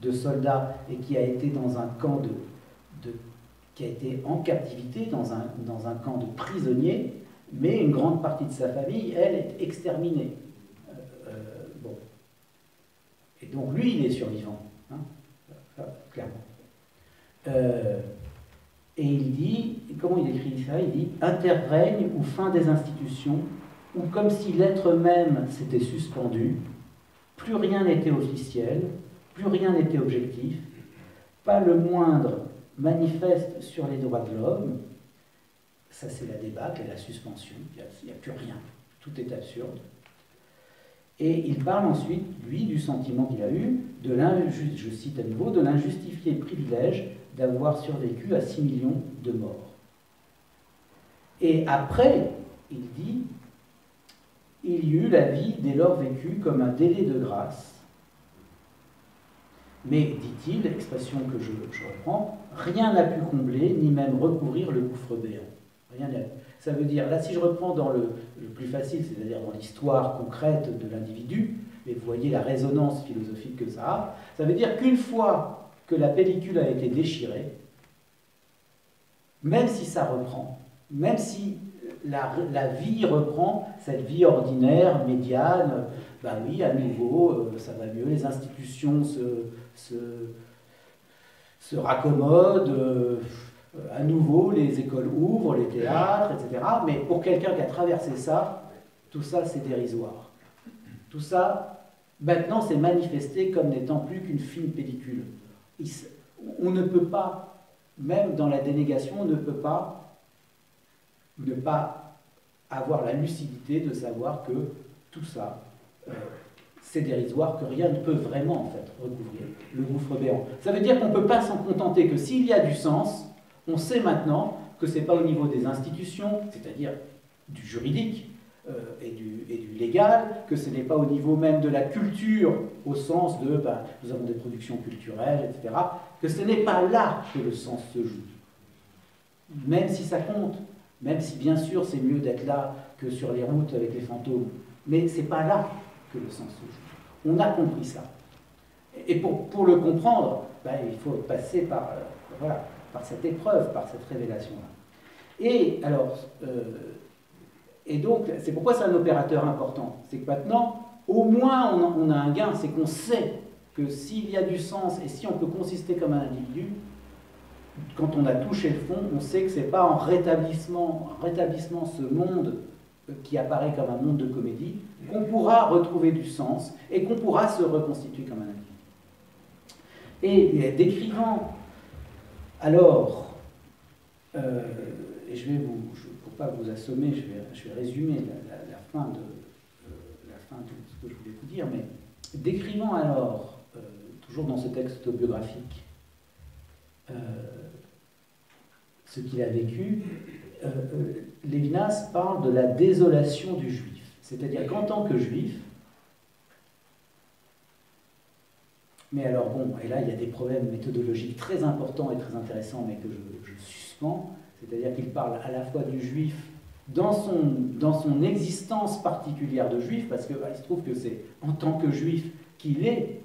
de soldat et qui a été dans un camp qui a été en captivité, dans un camp de prisonniers, mais une grande partie de sa famille, elle, est exterminée. Bon. Et donc lui, il est survivant, hein, clairement. Et il dit, comment il écrit ça? Il dit « Interrègne ou fin des institutions, ou comme si l'être même s'était suspendu, plus rien n'était officiel, plus rien n'était objectif, pas le moindre manifeste sur les droits de l'homme. » Ça, c'est la débâcle et la suspension. Il n'y a plus rien. Tout est absurde. Et il parle ensuite, lui, du sentiment qu'il a eu, je cite à nouveau, de l'injustifié privilège d'avoir survécu à 6 millions de morts. Et après, il dit, il y eut la vie dès lors vécue comme un délai de grâce. Mais, dit-il, expression que je reprends, rien n'a pu combler, ni même recouvrir le gouffre béant. Rien n'a. Ça veut dire, là, si je reprends dans le plus facile, c'est-à-dire dans l'histoire concrète de l'individu, et vous voyez la résonance philosophique que ça veut dire qu'une fois que la pellicule a été déchirée, même si ça reprend, même si la vie reprend, cette vie ordinaire, médiane, ben oui, à nouveau, ça va mieux, les institutions se raccommodent, à nouveau, les écoles ouvrent, les théâtres, etc. Mais pour quelqu'un qui a traversé ça, tout ça, c'est dérisoire. Tout ça, maintenant, c'est manifesté comme n'étant plus qu'une fine pellicule. On ne peut pas, même dans la dénégation, on ne peut pas ne pas avoir la lucidité de savoir que tout ça, c'est dérisoire, que rien ne peut vraiment, en fait, recouvrir le gouffre béant. Ça veut dire qu'on ne peut pas s'en contenter, que s'il y a du sens, on sait maintenant que ce n'est pas au niveau des institutions, c'est-à-dire du juridique et du légal, que ce n'est pas au niveau même de la culture, au sens de nous avons des productions culturelles, etc., que ce n'est pas là que le sens se joue. Même si ça compte, même si bien sûr c'est mieux d'être là que sur les routes avec les fantômes, mais ce n'est pas là que le sens se joue. On a compris ça. Et pour le comprendre, il faut passer par cette épreuve, par cette révélation-là. Et alors, Et donc, c'est pourquoi c'est un opérateur important. C'est que maintenant, au moins, on a un gain, c'est qu'on sait que s'il y a du sens et si on peut consister comme un individu, quand on a touché le fond, on sait que ce n'est pas en rétablissement ce monde qui apparaît comme un monde de comédie, qu'on pourra retrouver du sens et qu'on pourra se reconstituer comme un individu. Et décrivant alors, et je vais pour pas vous assommer, je vais résumer la fin de ce que je voulais vous dire, mais décrivant alors, toujours dans ce texte autobiographique, ce qu'il a vécu, Lévinas parle de la désolation du juif. C'est-à-dire qu'en tant que juif, mais alors bon, et là il y a des problèmes méthodologiques très importants et très intéressants, mais que je suspends, c'est-à-dire qu'il parle à la fois du juif dans son existence particulière de juif, parce qu'il se trouve que c'est en tant que juif qu'il est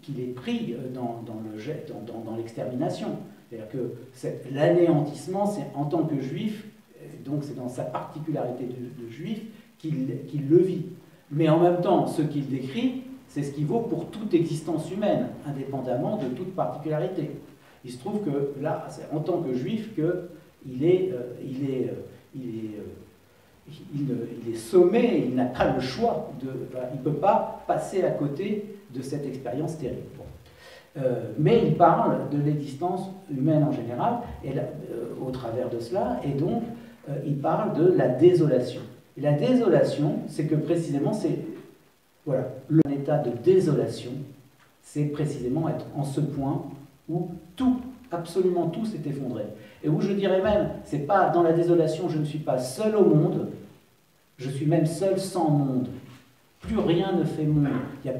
qu'il est pris dans l'extermination. C'est-à-dire que l'anéantissement, c'est en tant que juif, donc c'est dans sa particularité de juif qu'il le vit. Mais en même temps, ce qu'il décrit, c'est ce qui vaut pour toute existence humaine, indépendamment de toute particularité. Il se trouve que là, c'est en tant que juif qu'il est sommé, il n'a pas le choix, il ne peut pas passer à côté de cette expérience terrible. Mais il parle de l'existence humaine en général, et au travers de cela, et donc il parle de la désolation. Et la désolation, c'est que précisément, voilà, l'état de désolation, c'est précisément être en ce point où tout, absolument tout s'est effondré. Et où je dirais même, c'est pas dans la désolation, je ne suis pas seul au monde, je suis même seul sans monde. Plus rien ne fait monde. Il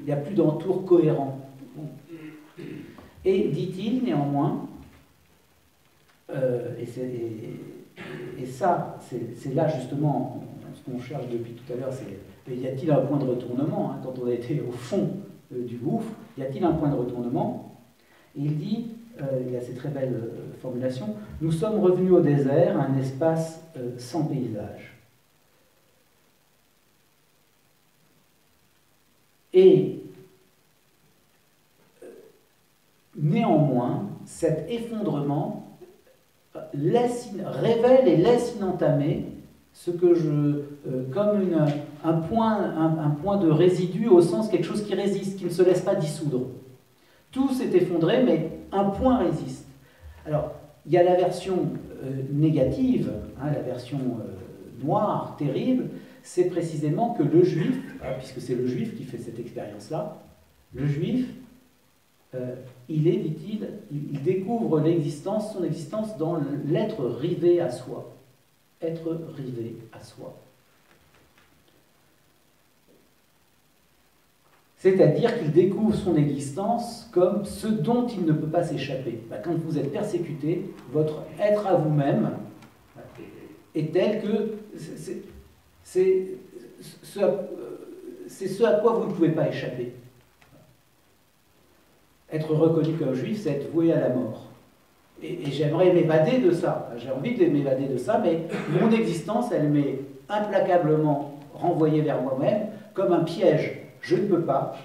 n'y a plus d'entour cohérent. Et dit-il néanmoins, et ça, c'est là justement ce qu'on cherche depuis tout à l'heure, c'est y a-t-il un point de retournement, hein, quand on a été au fond du gouffre, y a-t-il un point de retournement? Et il dit, il y a ces très belles formulations, nous sommes revenus au désert, un espace sans paysage. Et néanmoins, cet effondrement révèle et laisse inentamé ce que comme un point de résidu au sens quelque chose qui résiste, qui ne se laisse pas dissoudre. Tout s'est effondré, mais un point résiste. Alors, il y a la version négative, hein, la version noire, terrible, c'est précisément que le juif, puisque c'est le juif qui fait cette expérience-là, le juif, il est, dit-il, il découvre son existence dans l'être rivé à soi. Être rivé à soi. C'est-à-dire qu'il découvre son existence comme ce dont il ne peut pas s'échapper. Quand vous êtes persécuté, votre être à vous-même est tel que c'est ce à quoi vous ne pouvez pas échapper. Être reconnu comme juif, c'est être voué à la mort. Et j'aimerais m'évader de ça. J'ai envie de m'évader de ça, mais mon existence, elle m'est implacablement renvoyée vers moi-même comme un piège. Je ne peux pas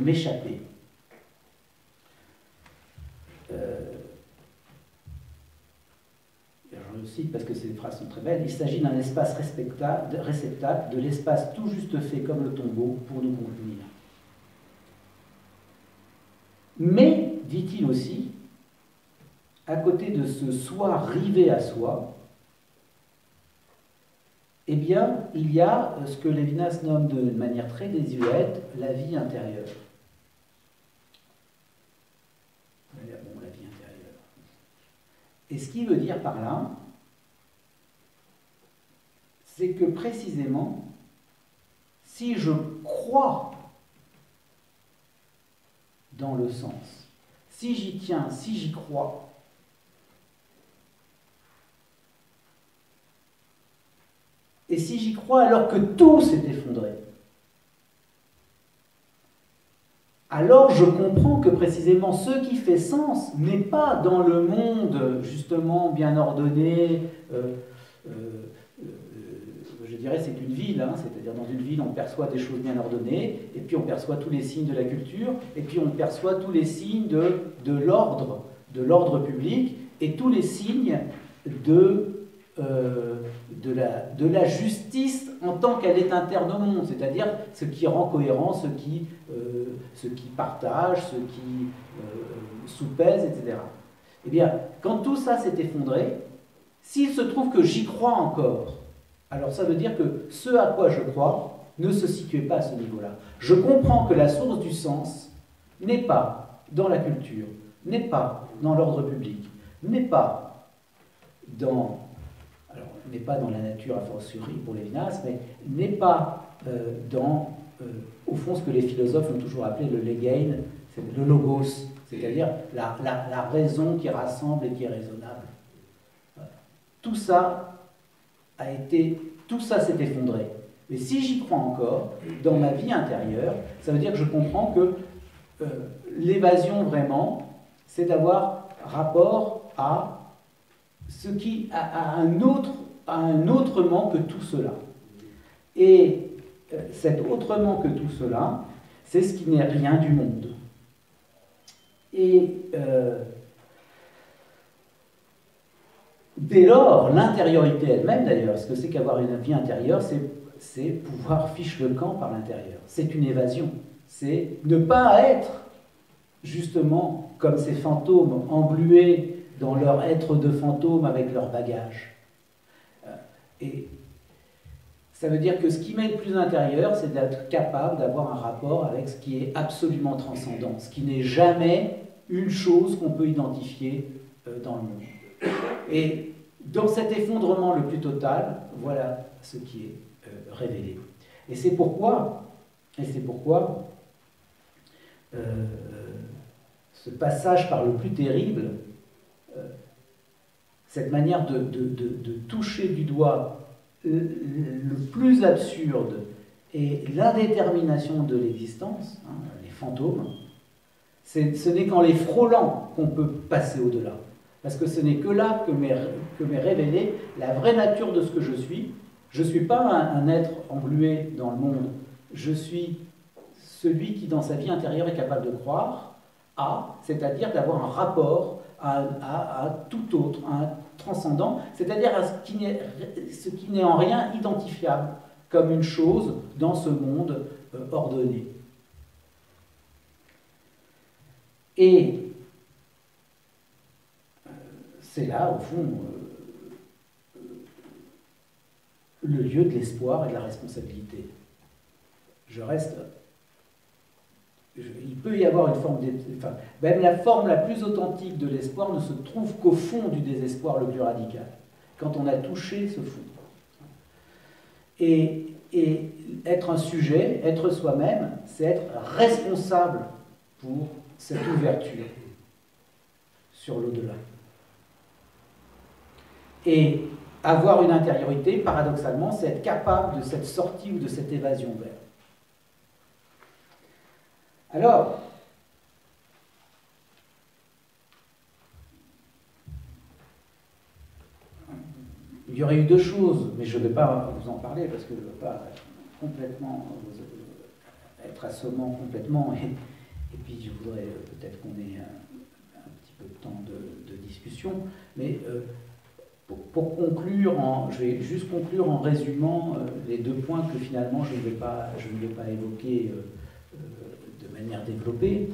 m'échapper. Je cite parce que ces phrases sont très belles. Il s'agit d'un espace réceptacle, de l'espace tout juste fait comme le tombeau pour nous contenir. Mais, dit-il aussi, à côté de ce soi rivé à soi, eh bien, il y a ce que Lévinas nomme de manière très désuète la vie intérieure. Bon, la vie intérieure. Et ce qu'il veut dire par là, c'est que précisément, si je crois dans le sens, si j'y tiens, si j'y crois, et si j'y crois alors que tout s'est effondré, alors je comprends que précisément ce qui fait sens n'est pas dans le monde justement bien ordonné, je dirais c'est une ville, hein, c'est-à-dire dans une ville on perçoit des choses bien ordonnées, et puis on perçoit tous les signes de la culture, et puis on perçoit tous les signes de l'ordre public, et tous les signes de la justice en tant qu'elle est interne au monde, c'est-à-dire ce qui rend cohérent, ce qui partage, ce qui soupèse, etc. Eh bien, quand tout ça s'est effondré, s'il se trouve que j'y crois encore, alors ça veut dire que ce à quoi je crois ne se situait pas à ce niveau-là. Je comprends que la source du sens n'est pas dans la culture, n'est pas dans l'ordre public, n'est pas dans la nature a fortiori pour Lévinas, mais n'est pas dans, au fond, ce que les philosophes ont toujours appelé le legein, c'est le logos, c'est-à-dire la raison qui rassemble et qui est raisonnable. Voilà. Tout ça s'est effondré. Mais si j'y crois encore, dans ma vie intérieure, ça veut dire que je comprends que l'évasion vraiment, c'est d'avoir rapport à ce qui à un autrement que tout cela. Et cet autrement que tout cela, c'est ce qui n'est rien du monde. Et dès lors, l'intériorité elle-même d'ailleurs, ce que c'est qu'avoir une vie intérieure, c'est pouvoir fiche le camp par l'intérieur. C'est une évasion. C'est ne pas être justement comme ces fantômes englués dans leur être de fantôme avec leur bagage. Et ça veut dire que ce qui m'est le plus intérieur, c'est d'être capable d'avoir un rapport avec ce qui est absolument transcendant, ce qui n'est jamais une chose qu'on peut identifier dans le monde. Et dans cet effondrement le plus total, voilà ce qui est révélé. Et c'est pourquoi ce passage par le plus terrible, cette manière de toucher du doigt le plus absurde et l'indétermination de l'existence, hein, les fantômes, ce n'est qu'en les frôlant qu'on peut passer au-delà. Parce que ce n'est que là que m'est révélée la vraie nature de ce que je suis. Je ne suis pas un être englué dans le monde, je suis celui qui, dans sa vie intérieure, est capable de croire à, c'est-à-dire d'avoir un rapport à tout autre, à un transcendant, c'est-à-dire à ce qui n'est en rien identifiable comme une chose dans ce monde ordonné. Et c'est là, au fond, le lieu de l'espoir et de la responsabilité. Il peut y avoir une forme même la forme la plus authentique de l'espoir ne se trouve qu'au fond du désespoir le plus radical, quand on a touché ce fond. Et être un sujet, être soi-même, c'est être responsable pour cette ouverture sur l'au-delà. Et avoir une intériorité, paradoxalement, c'est être capable de cette sortie ou de cette évasion vers. Alors, il y aurait eu deux choses, mais je ne vais pas vous en parler parce que je ne veux pas complètement être assommant complètement, et puis je voudrais peut-être qu'on ait un petit peu de temps de discussion, mais pour conclure, je vais juste conclure en résumant les deux points que finalement je ne vais pas évoquer de manière développée.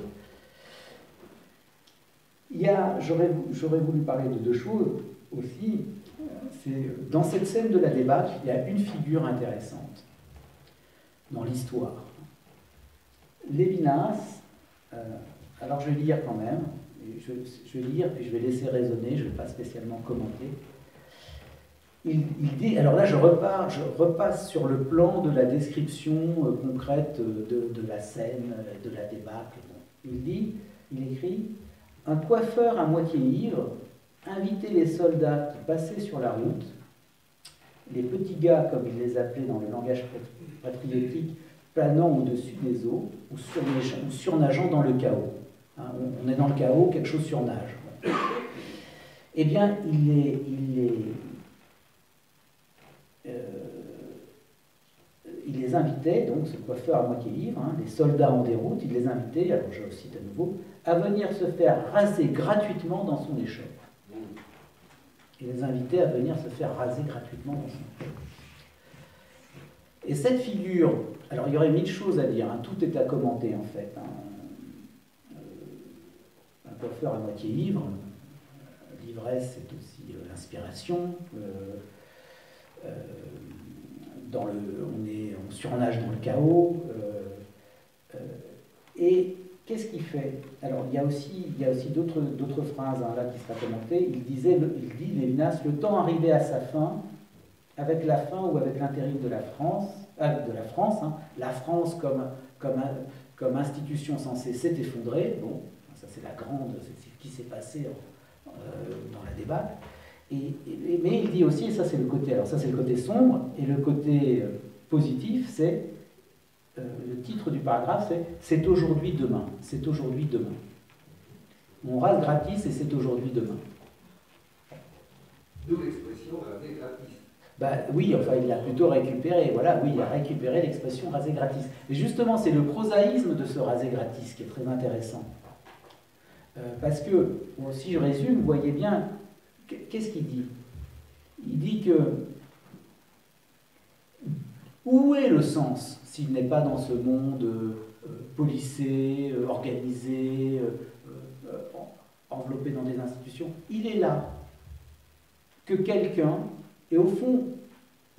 J'aurais voulu parler de deux choses aussi. Dans cette scène de la débâcle, il y a une figure intéressante dans l'histoire. Lévinas, alors je vais lire quand même, je vais lire puis je vais laisser résonner, je ne vais pas spécialement commenter. Il dit, alors là je repasse sur le plan de la description concrète de la scène, de la débâcle. Il écrit, un coiffeur à moitié ivre invitait les soldats qui passaient sur la route, les petits gars comme il les appelait dans le langage patriotique, planant au-dessus des eaux ou surnageant dans le chaos. Hein, on est dans le chaos, quelque chose surnage. Eh bien, il les invitait, donc ce coiffeur à moitié ivre, hein, les soldats en déroute, il les invitait, alors je cite à nouveau, à venir se faire raser gratuitement dans son échoppe. Il les invitait à venir se faire raser gratuitement dans son échoppe. Et cette figure, alors il y aurait mille choses à dire, hein, tout est à commenter en fait. Hein. Un coiffeur à moitié ivre, l'ivresse c'est aussi l'inspiration. On surnage dans le chaos. Et qu'est-ce qu'il fait? Alors il y a aussi d'autres phrases hein, là qui sera commentées. Il dit Lévinas, le temps arrivé à sa fin, avec la fin ou avec l'intérim de la France, hein, la France comme institution censée s'est effondrée. Bon, ça c'est c'est ce qui s'est passé dans la débâcle. Mais il dit aussi, et ça c'est le côté sombre, et le côté positif, c'est le titre du paragraphe, c'est aujourd'hui demain. C'est aujourd'hui demain. On rase gratis et c'est aujourd'hui demain. D'où l'expression raser gratis. Oui, enfin il l'a plutôt récupéré. Voilà, oui, il a récupéré l'expression raser gratis. Et justement, c'est le prosaïsme de ce raser gratis qui est très intéressant. Parce que, si je résume, vous voyez bien. Qu'est-ce qu'il dit? Il dit que où est le sens s'il n'est pas dans ce monde policé, organisé, enveloppé dans des institutions? Il est là. Que quelqu'un, et au fond,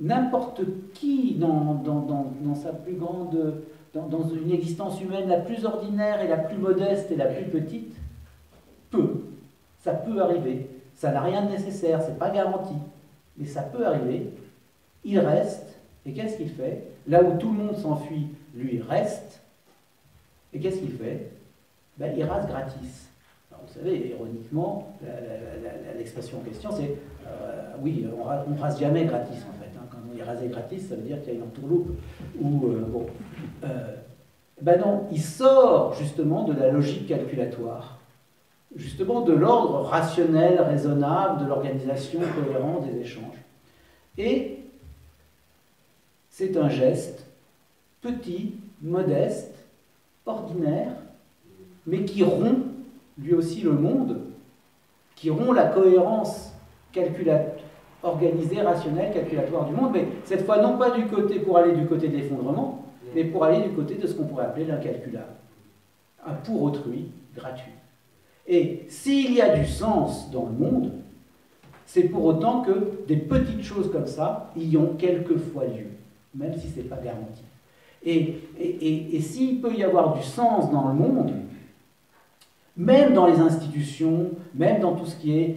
n'importe qui dans sa plus grande, dans une existence humaine la plus ordinaire et la plus modeste et la plus petite, ça peut arriver. Ça n'a rien de nécessaire, c'est pas garanti, mais ça peut arriver. Il reste, et qu'est-ce qu'il fait? Là où tout le monde s'enfuit, lui reste, et qu'est-ce qu'il fait? Il rase gratis. Alors, vous savez, ironiquement, l'expression en question, c'est oui, on rase jamais gratis en fait. Hein. Quand on dit raser gratis, ça veut dire qu'il y a une entourloupe. Non, il sort justement de la logique calculatoire. Justement de l'ordre rationnel, raisonnable, de l'organisation cohérente des échanges. Et c'est un geste petit, modeste, ordinaire, mais qui rompt lui aussi le monde, qui rompt la cohérence organisée, rationnelle, calculatoire du monde, mais cette fois non pas pour aller du côté de l'effondrement, mais pour aller du côté de ce qu'on pourrait appeler l'incalculable. Un pour autrui gratuit. Et s'il y a du sens dans le monde, c'est pour autant que des petites choses comme ça y ont quelquefois lieu, même si ce n'est pas garanti. Et s'il peut y avoir du sens dans le monde, même dans les institutions, même dans tout ce qui est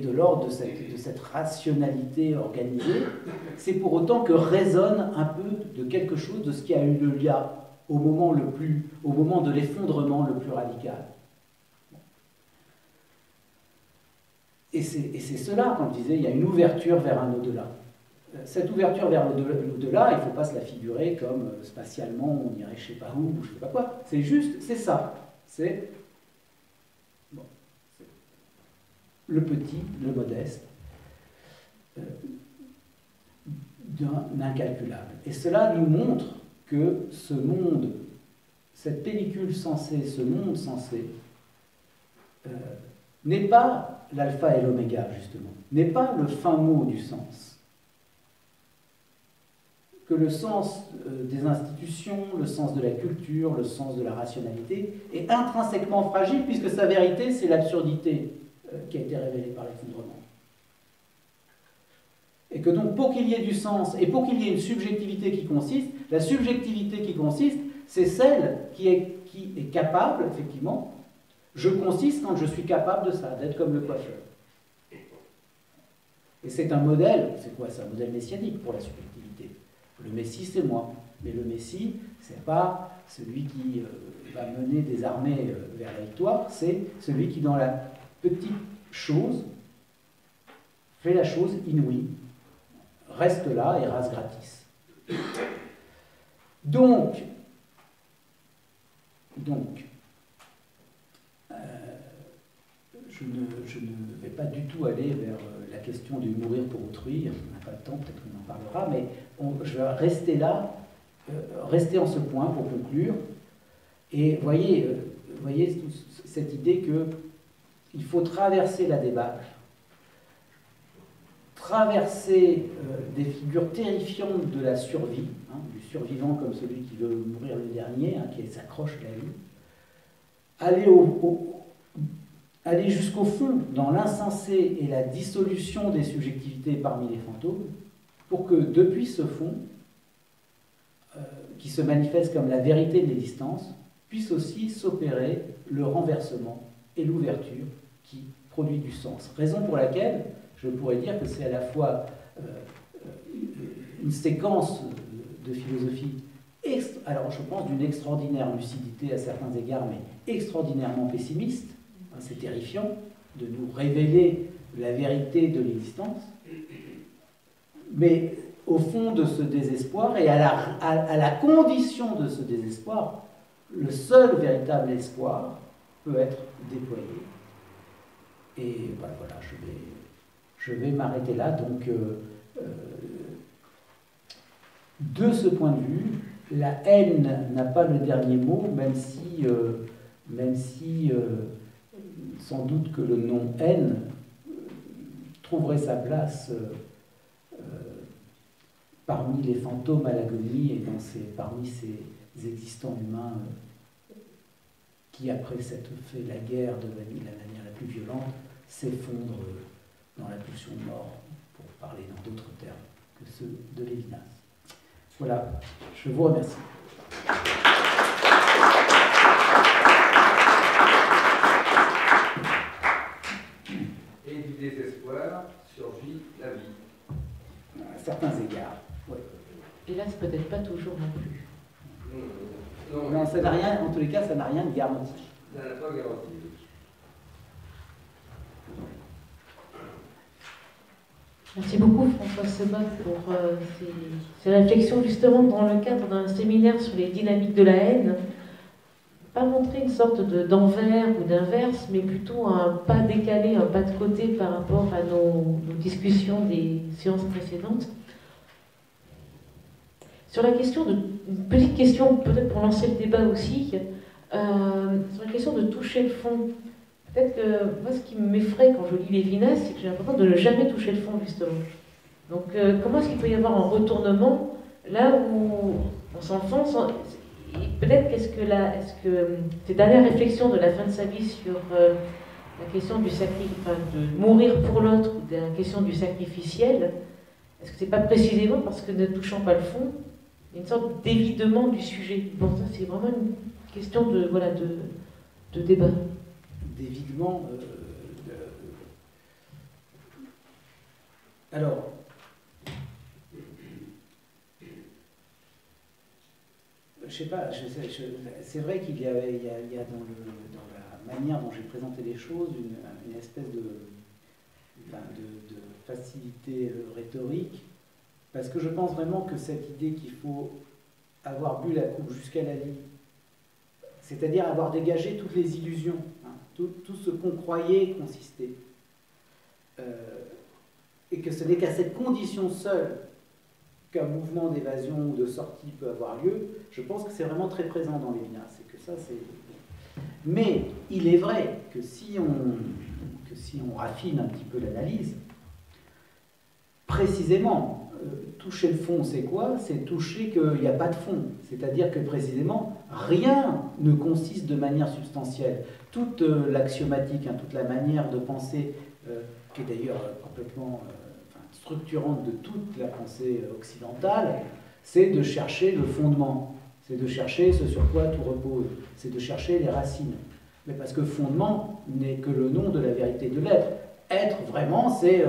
de l'ordre de cette rationalité organisée, c'est pour autant que résonne un peu de quelque chose de ce qui a eu lieu au moment de l'effondrement le plus radical. Et c'est cela, quand je disais, il y a une ouverture vers un au-delà. Cette ouverture vers l'au-delà, il ne faut pas se la figurer comme spatialement, on irait je ne sais pas où, ou je ne sais pas quoi. C'est juste, c'est ça. C'est le petit, le modeste, d'un incalculable. Et cela nous montre que ce monde, cette pellicule sensée, ce monde sensé, n'est pas l'alpha et l'oméga, justement, n'est pas le fin mot du sens. Que le sens des institutions, le sens de la culture, le sens de la rationalité est intrinsèquement fragile, puisque sa vérité, c'est l'absurdité qui a été révélée par l'effondrement. Et que donc, pour qu'il y ait du sens, et pour qu'il y ait une subjectivité qui consiste, la subjectivité qui consiste, c'est celle qui est capable, effectivement, je consiste quand je suis capable de ça, d'être comme le coiffeur. Et c'est un modèle, c'est quoi? C'est un modèle messianique pour la subjectivité. Le Messie, c'est moi. Mais le Messie, c'est pas celui qui va mener des armées vers la victoire, c'est celui qui, dans la petite chose, fait la chose inouïe, reste là et rase gratis. Donc, je ne vais pas du tout aller vers la question du mourir pour autrui, on n'a pas le temps, peut-être qu'on en parlera, mais je vais rester là, rester en ce point pour conclure. Et voyez cette idée qu'il faut traverser la débâcle, traverser des figures terrifiantes de la survie, hein, du survivant comme celui qui veut mourir le dernier, hein, qui s'accroche à la vie, aller jusqu'au fond dans l'insensé et la dissolution des subjectivités parmi les fantômes, pour que depuis ce fond, qui se manifeste comme la vérité de l'existence, puisse aussi s'opérer le renversement et l'ouverture qui produit du sens. Raison pour laquelle je pourrais dire que c'est à la fois une séquence de philosophie, alors je pense d'une extraordinaire lucidité à certains égards, mais extraordinairement pessimiste. C'est terrifiant de nous révéler la vérité de l'existence, mais au fond de ce désespoir et à la condition de ce désespoir, le seul véritable espoir peut être déployé. Et voilà, je vais m'arrêter là. Donc, de ce point de vue, la haine n'a pas le dernier mot, même si sans doute que le nom haine trouverait sa place parmi les fantômes à l'agonie et parmi ces existants humains qui, après s'être fait la guerre de la manière la plus violente, s'effondrent dans la pulsion de mort, pour parler dans d'autres termes que ceux de Lévinas. Voilà, je vous remercie. Et du désespoir surgit la vie. À certains égards, oui. Hélas, peut-être pas toujours non plus. Non, ça n'a rien, en tous les cas, ça n'a rien de garanti. Ça n'a pas garanti. Merci beaucoup François Sebag pour ces réflexions justement dans le cadre d'un séminaire sur les dynamiques de la haine. Pas montrer une sorte d'envers ou d'inverse, mais plutôt un pas décalé, un pas de côté par rapport à nos discussions des séances précédentes. Sur la question une petite question peut-être pour lancer le débat aussi, sur la question de toucher le fond. Peut-être que moi, ce qui m'effraie quand je lis Lévinas, c'est que j'ai l'impression de ne jamais toucher le fond, justement. Donc, comment est-ce qu'il peut y avoir un retournement là où on s'enfonce peut-être est-ce que ces dernières réflexions de la fin de sa vie sur la question du sacrifice, enfin, de mourir pour l'autre, ou la question du sacrificiel, est-ce que c'est pas précisément parce que ne touchant pas le fond, il y a une sorte d'évidement du sujet? Bon, ça, c'est vraiment une question de débat. D'évidement. Alors, je sais pas, c'est vrai qu'il y a dans la manière dont j'ai présenté les choses une espèce de facilité rhétorique, parce que je pense vraiment que cette idée qu'il faut avoir bu la coupe jusqu'à la lie, c'est-à-dire avoir dégagé toutes les illusions, hein, tout ce qu'on croyait consister, et que ce n'est qu'à cette condition seule qu'un mouvement d'évasion ou de sortie peut avoir lieu, je pense que c'est vraiment très présent dans Lévinas. Mais il est vrai que si on raffine un petit peu l'analyse, précisément, toucher le fond, c'est quoi? C'est toucher qu'il n'y a pas de fond. C'est-à-dire que précisément, rien ne consiste de manière substantielle. Toute l'axiomatique, hein, toute la manière de penser, qui est d'ailleurs complètement structurante de toute la pensée occidentale, c'est de chercher le fondement, c'est de chercher ce sur quoi tout repose, c'est de chercher les racines. Mais parce que fondement n'est que le nom de la vérité de l'être. Être vraiment, c'est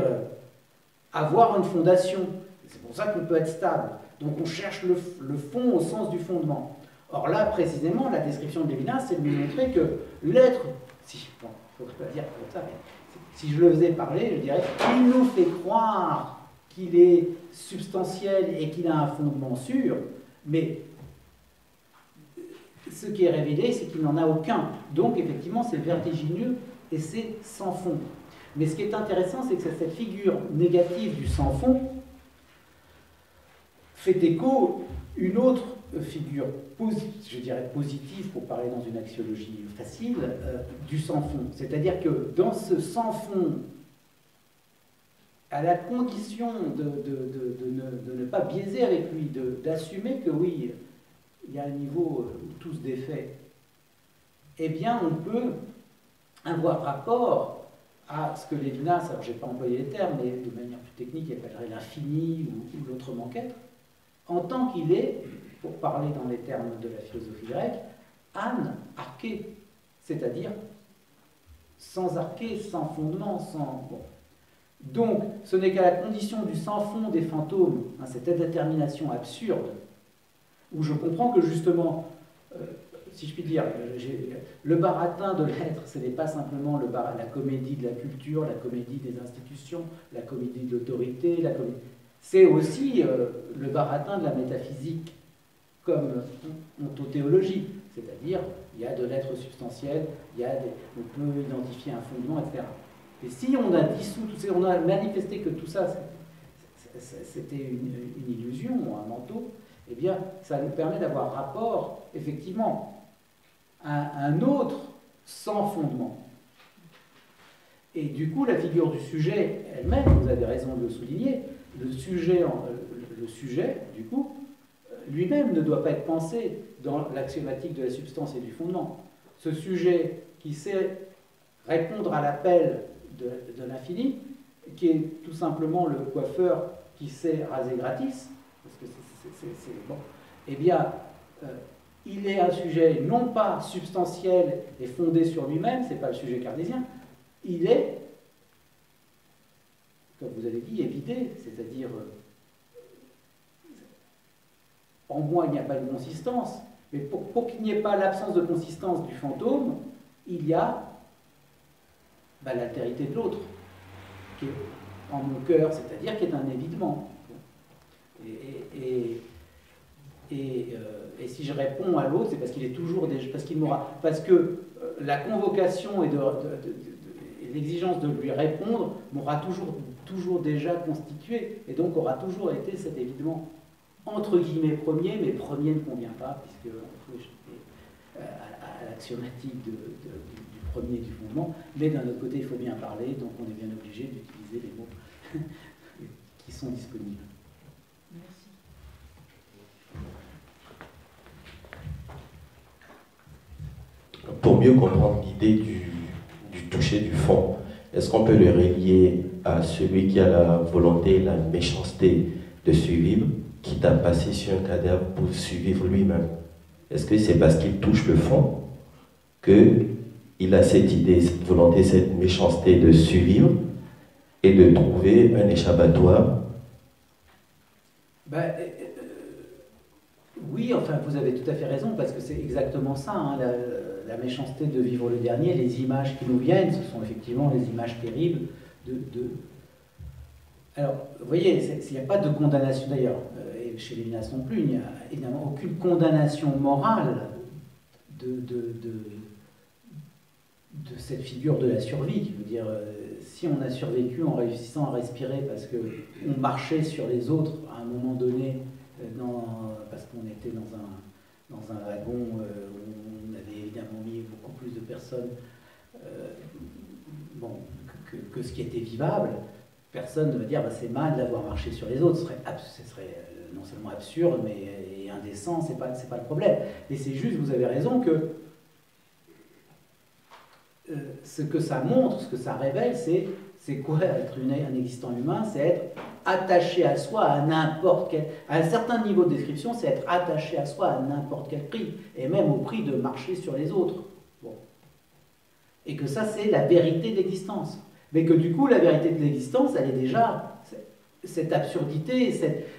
avoir une fondation. C'est pour ça qu'on peut être stable. Donc on cherche le fond au sens du fondement. Or là, précisément, la description de Lévinas, c'est de nous montrer que l'être, il ne faudrait pas dire comme ça, mais si je le faisais parler, je dirais qu'il nous fait croire qu'il est substantiel et qu'il a un fondement sûr, mais ce qui est révélé, c'est qu'il n'en a aucun. Donc, effectivement, c'est vertigineux et c'est sans fond. Mais ce qui est intéressant, c'est que cette figure négative du sans fond fait écho une autre figure, je dirais positive, pour parler dans une axiologie facile, du sans fond. C'est-à-dire que dans ce sans fond, à la condition de ne pas biaiser avec lui, d'assumer que oui, il y a un niveau où tout se défait, eh bien on peut avoir rapport à ce que Lévinas, alors je n'ai pas employé les termes, mais de manière plus technique, il appellerait l'infini ou l'autrement qu'être, en tant qu'il est, pour parler dans les termes de la philosophie grecque, an arché, c'est-à-dire sans arché, sans fondement, sans... Bon. Donc, ce n'est qu'à la condition du sans fond des fantômes, hein, cette indétermination absurde, où je comprends que justement, si je puis dire, le baratin de l'être, ce n'est pas simplement la comédie de la culture, la comédie des institutions, la comédie de l'autorité, c'est aussi le baratin de la métaphysique comme ontothéologie, c'est-à-dire il y a de l'être substantiel, on peut identifier un fondement, etc. Et si on a dissous, on a manifesté que tout ça, c'était une illusion, un manteau, eh bien, ça nous permet d'avoir rapport, effectivement, à un autre sans fondement. Et du coup, la figure du sujet elle-même, vous avez raison de le souligner, le sujet, du coup, lui-même ne doit pas être pensé dans l'axiomatique de la substance et du fondement. Ce sujet qui sait répondre à l'appel de l'infini, qui est tout simplement le coiffeur qui sait raser gratis, parce que c'est bon, eh bien, il est un sujet non pas substantiel et fondé sur lui-même, c'est pas le sujet cartésien, il est, comme vous avez dit, évidé, c'est-à-dire en moi il n'y a pas de consistance, mais pour qu'il n'y ait pas l'absence de consistance du fantôme, il y a l'altérité de l'autre, qui est en mon cœur, c'est-à-dire qui est un évidement. Et si je réponds à l'autre, c'est parce qu'il est toujours parce que la convocation et l'exigence de lui répondre m'aura toujours déjà constitué, et donc aura toujours été cet évidement entre guillemets premier, mais premier ne convient pas, puisque on peut échapper à l'axiomatique du premier du fondement, mais d'un autre côté il faut bien parler, donc on est bien obligé d'utiliser les mots qui sont disponibles. Merci. Pour mieux comprendre l'idée du toucher du fond, est-ce qu'on peut le relier à celui qui a la volonté, la méchanceté de survivre, quitte à passer sur un cadavre pour survivre lui-même? Est-ce que c'est parce qu'il touche le fond qu'il a cette idée, cette volonté, cette méchanceté de survivre et de trouver un échappatoire? Oui, enfin, vous avez tout à fait raison, parce que c'est exactement ça, hein, la méchanceté de vivre le dernier, les images qui nous viennent, ce sont effectivement les images terribles Alors, vous voyez, il n'y a pas de condamnation d'ailleurs, et chez Lévinas non plus, il n'y a évidemment aucune condamnation morale de cette figure de la survie. Je veux dire, si on a survécu en réussissant à respirer parce qu'on marchait sur les autres à un moment donné, parce qu'on était dans un wagon où on avait évidemment mis beaucoup plus de personnes que ce qui était vivable, personne ne va dire c'est mal d'avoir marché sur les autres. Ce serait non seulement absurde, mais indécent, c'est pas le problème. Mais c'est juste, vous avez raison, que ce que ça montre, ce que ça révèle, c'est quoi être un existant humain? C'est être attaché à soi à un certain niveau de description, c'est être attaché à soi à n'importe quel prix, et même au prix de marcher sur les autres. Bon. Et que ça, c'est la vérité de l'existence. Mais que du coup, la vérité de l'existence, elle est déjà cette absurdité,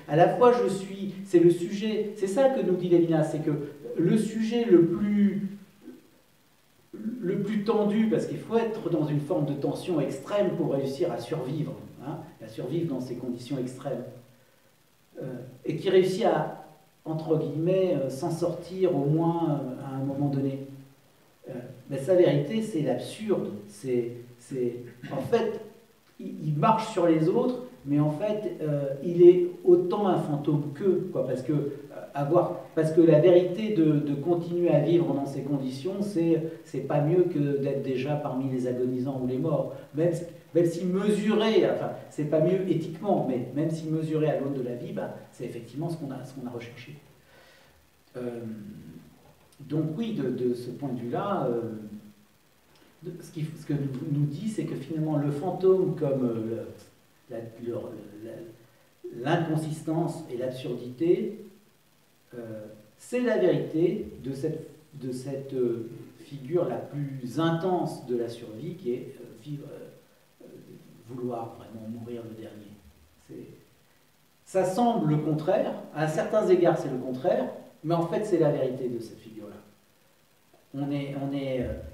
à la fois c'est le sujet, c'est ça que nous dit Lévinas, c'est que le sujet le plus tendu, parce qu'il faut être dans une forme de tension extrême pour réussir à survivre, hein, à survivre dans ces conditions extrêmes, et qui réussit entre guillemets, s'en sortir au moins à un moment donné. Mais sa vérité, c'est l'absurde. En fait, il marche sur les autres, mais en fait, il est autant un fantôme qu'eux, quoi, parce que la vérité de continuer à vivre dans ces conditions, c'est pas mieux que d'être déjà parmi les agonisants ou les morts. Même si mesurer, enfin, c'est pas mieux éthiquement, mais même si mesurer à l'aune de la vie, bah, c'est effectivement ce qu'on a recherché. Donc oui, de ce point de vue-là, ce que nous dit, c'est que finalement le fantôme comme l'inconsistance et l'absurdité, c'est la vérité de cette figure la plus intense de la survie, qui est vouloir vraiment mourir le dernier. Ça semble le contraire, à certains égards c'est le contraire, mais en fait c'est la vérité de cette figure-là.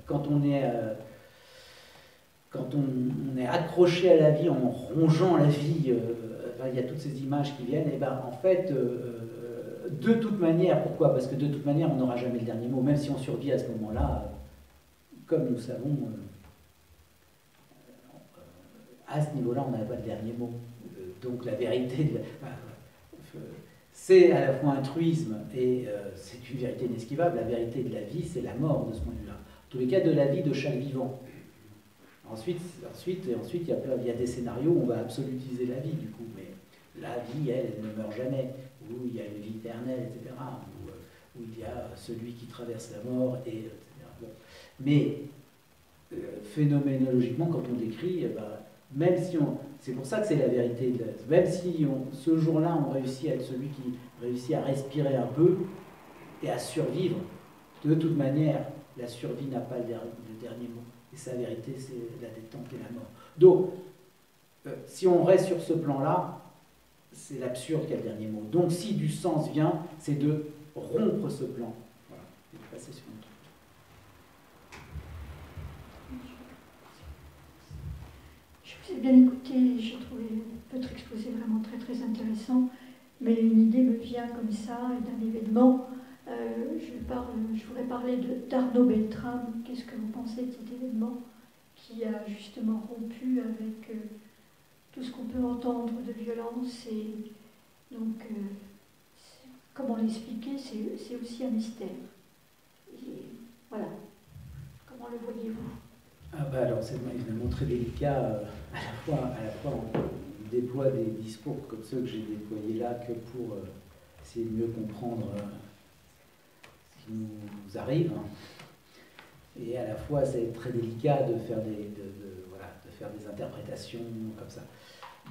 Quand on est accroché à la vie en rongeant la vie, il y a toutes ces images qui viennent, et ben en fait, de toute manière, pourquoi? Parce que de toute manière, on n'aura jamais le dernier mot, même si on survit à ce moment-là, comme nous savons, à ce niveau-là, on n'avait pas le dernier mot. Donc la vérité, c'est à la fois un truisme et c'est une vérité inesquivable. La vérité de la vie, c'est la mort de ce point de vue-là. En tous les cas, de la vie de chaque vivant. Ensuite, il y a des scénarios où on va absolutiser la vie, du coup, mais la vie, elle ne meurt jamais, où il y a une vie éternelle, etc., où il y a celui qui traverse la mort, et, etc. Bon. Mais phénoménologiquement, quand on décrit, même si c'est pour ça que c'est la vérité, même si ce jour-là, on réussit à être celui qui réussit à respirer un peu et à survivre, de toute manière, la survie n'a pas le dernier mot. Et sa vérité, c'est la détente et la mort. Donc, si on reste sur ce plan-là, c'est l'absurde qui a le dernier mot. Donc, si du sens vient, c'est de rompre ce plan. Voilà, et de passer sur un truc. Je vous ai bien écouté, j'ai trouvé votre exposé vraiment très très intéressant, mais une idée me vient comme ça d'un événement. Je voudrais parler d'Arnaud Beltrame. Qu'est-ce que vous pensez de cet événement qui a justement rompu avec tout ce qu'on peut entendre de violence et donc comment l'expliquer, c'est aussi un mystère. Et voilà. Comment le voyez-vous? Alors c'est évidemment très délicat. À la fois on déploie des discours comme ceux que j'ai déployés là que pour essayer de mieux comprendre nous arrive, et à la fois c'est très délicat de faire des interprétations comme ça.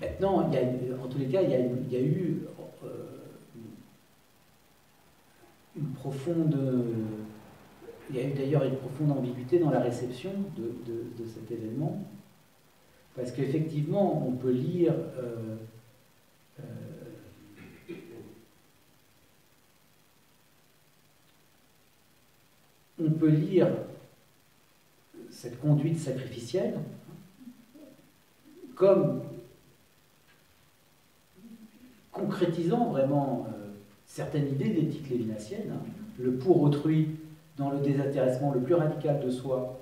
Maintenant, en tous les cas, il y a eu une profonde, il y a eu d'ailleurs une profonde ambiguïté dans la réception de cet événement, parce qu'effectivement, on peut lire cette conduite sacrificielle comme concrétisant vraiment certaines idées de l'éthique lévinassienne, le pour autrui dans le désintéressement le plus radical de soi,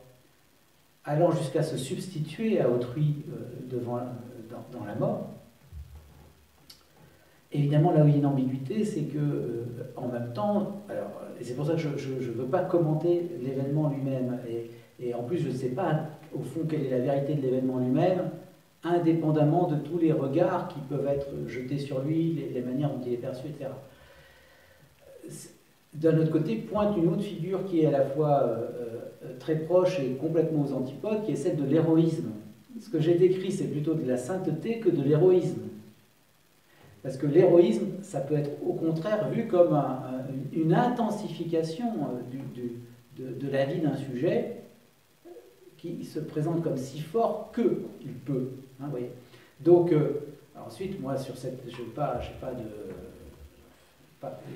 allant jusqu'à se substituer à autrui dans la mort. Évidemment, là où il y a une ambiguïté, c'est que, en même temps, et c'est pour ça que je ne veux pas commenter l'événement lui-même, et en plus je ne sais pas, au fond, quelle est la vérité de l'événement lui-même, indépendamment de tous les regards qui peuvent être jetés sur lui, les manières dont il est perçu, etc. D'un autre côté, pointe une autre figure qui est à la fois très proche et complètement aux antipodes, qui est celle de l'héroïsme. Ce que j'ai décrit, c'est plutôt de la sainteté que de l'héroïsme. Parce que l'héroïsme, ça peut être au contraire vu comme une intensification de la vie d'un sujet qui se présente comme si fort qu'il peut. Hein, voyez. Donc, ensuite, moi, sur cette,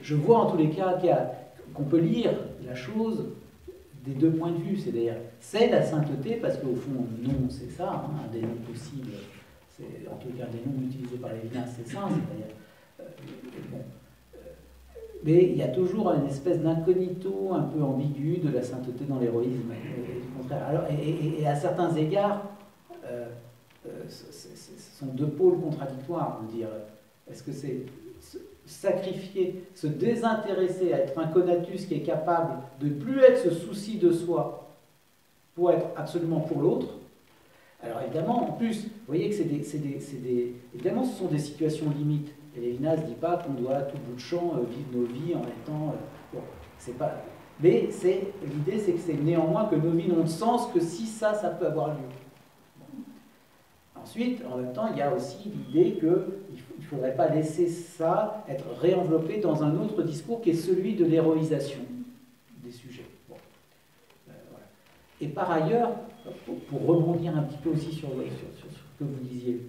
je vois en tous les cas qu'on peut lire la chose des deux points de vue. C'est-à-dire, c'est la sainteté, parce qu'au fond, non, c'est ça, hein, un des noms possibles. En tout cas, des noms utilisés par les Lévinas, c'est ça, c'est-à-dire, Mais il y a toujours une espèce d'incognito un peu ambigu de la sainteté dans l'héroïsme, et du contraire. Alors, et à certains égards, ce sont deux pôles contradictoires, on dirait. Est-ce que c'est sacrifier, se désintéresser, être un conatus qui est capable de ne plus être ce souci de soi pour être absolument pour l'autre? Alors évidemment, en plus, vous voyez que évidemment, ce sont des situations limites. Et Lévinas ne dit pas qu'on doit à tout bout de champ vivre nos vies en étant... bon, c'est pas... Mais l'idée, c'est que c'est néanmoins que nos vies n'ont de sens que si ça peut avoir lieu. Bon. Ensuite, en même temps, il y a aussi l'idée qu'il ne faudrait pas laisser ça être réenveloppé dans un autre discours qui est celui de l'héroïsation des sujets. Bon. Voilà. Et par ailleurs, pour rebondir un petit peu aussi sur ce que vous disiez,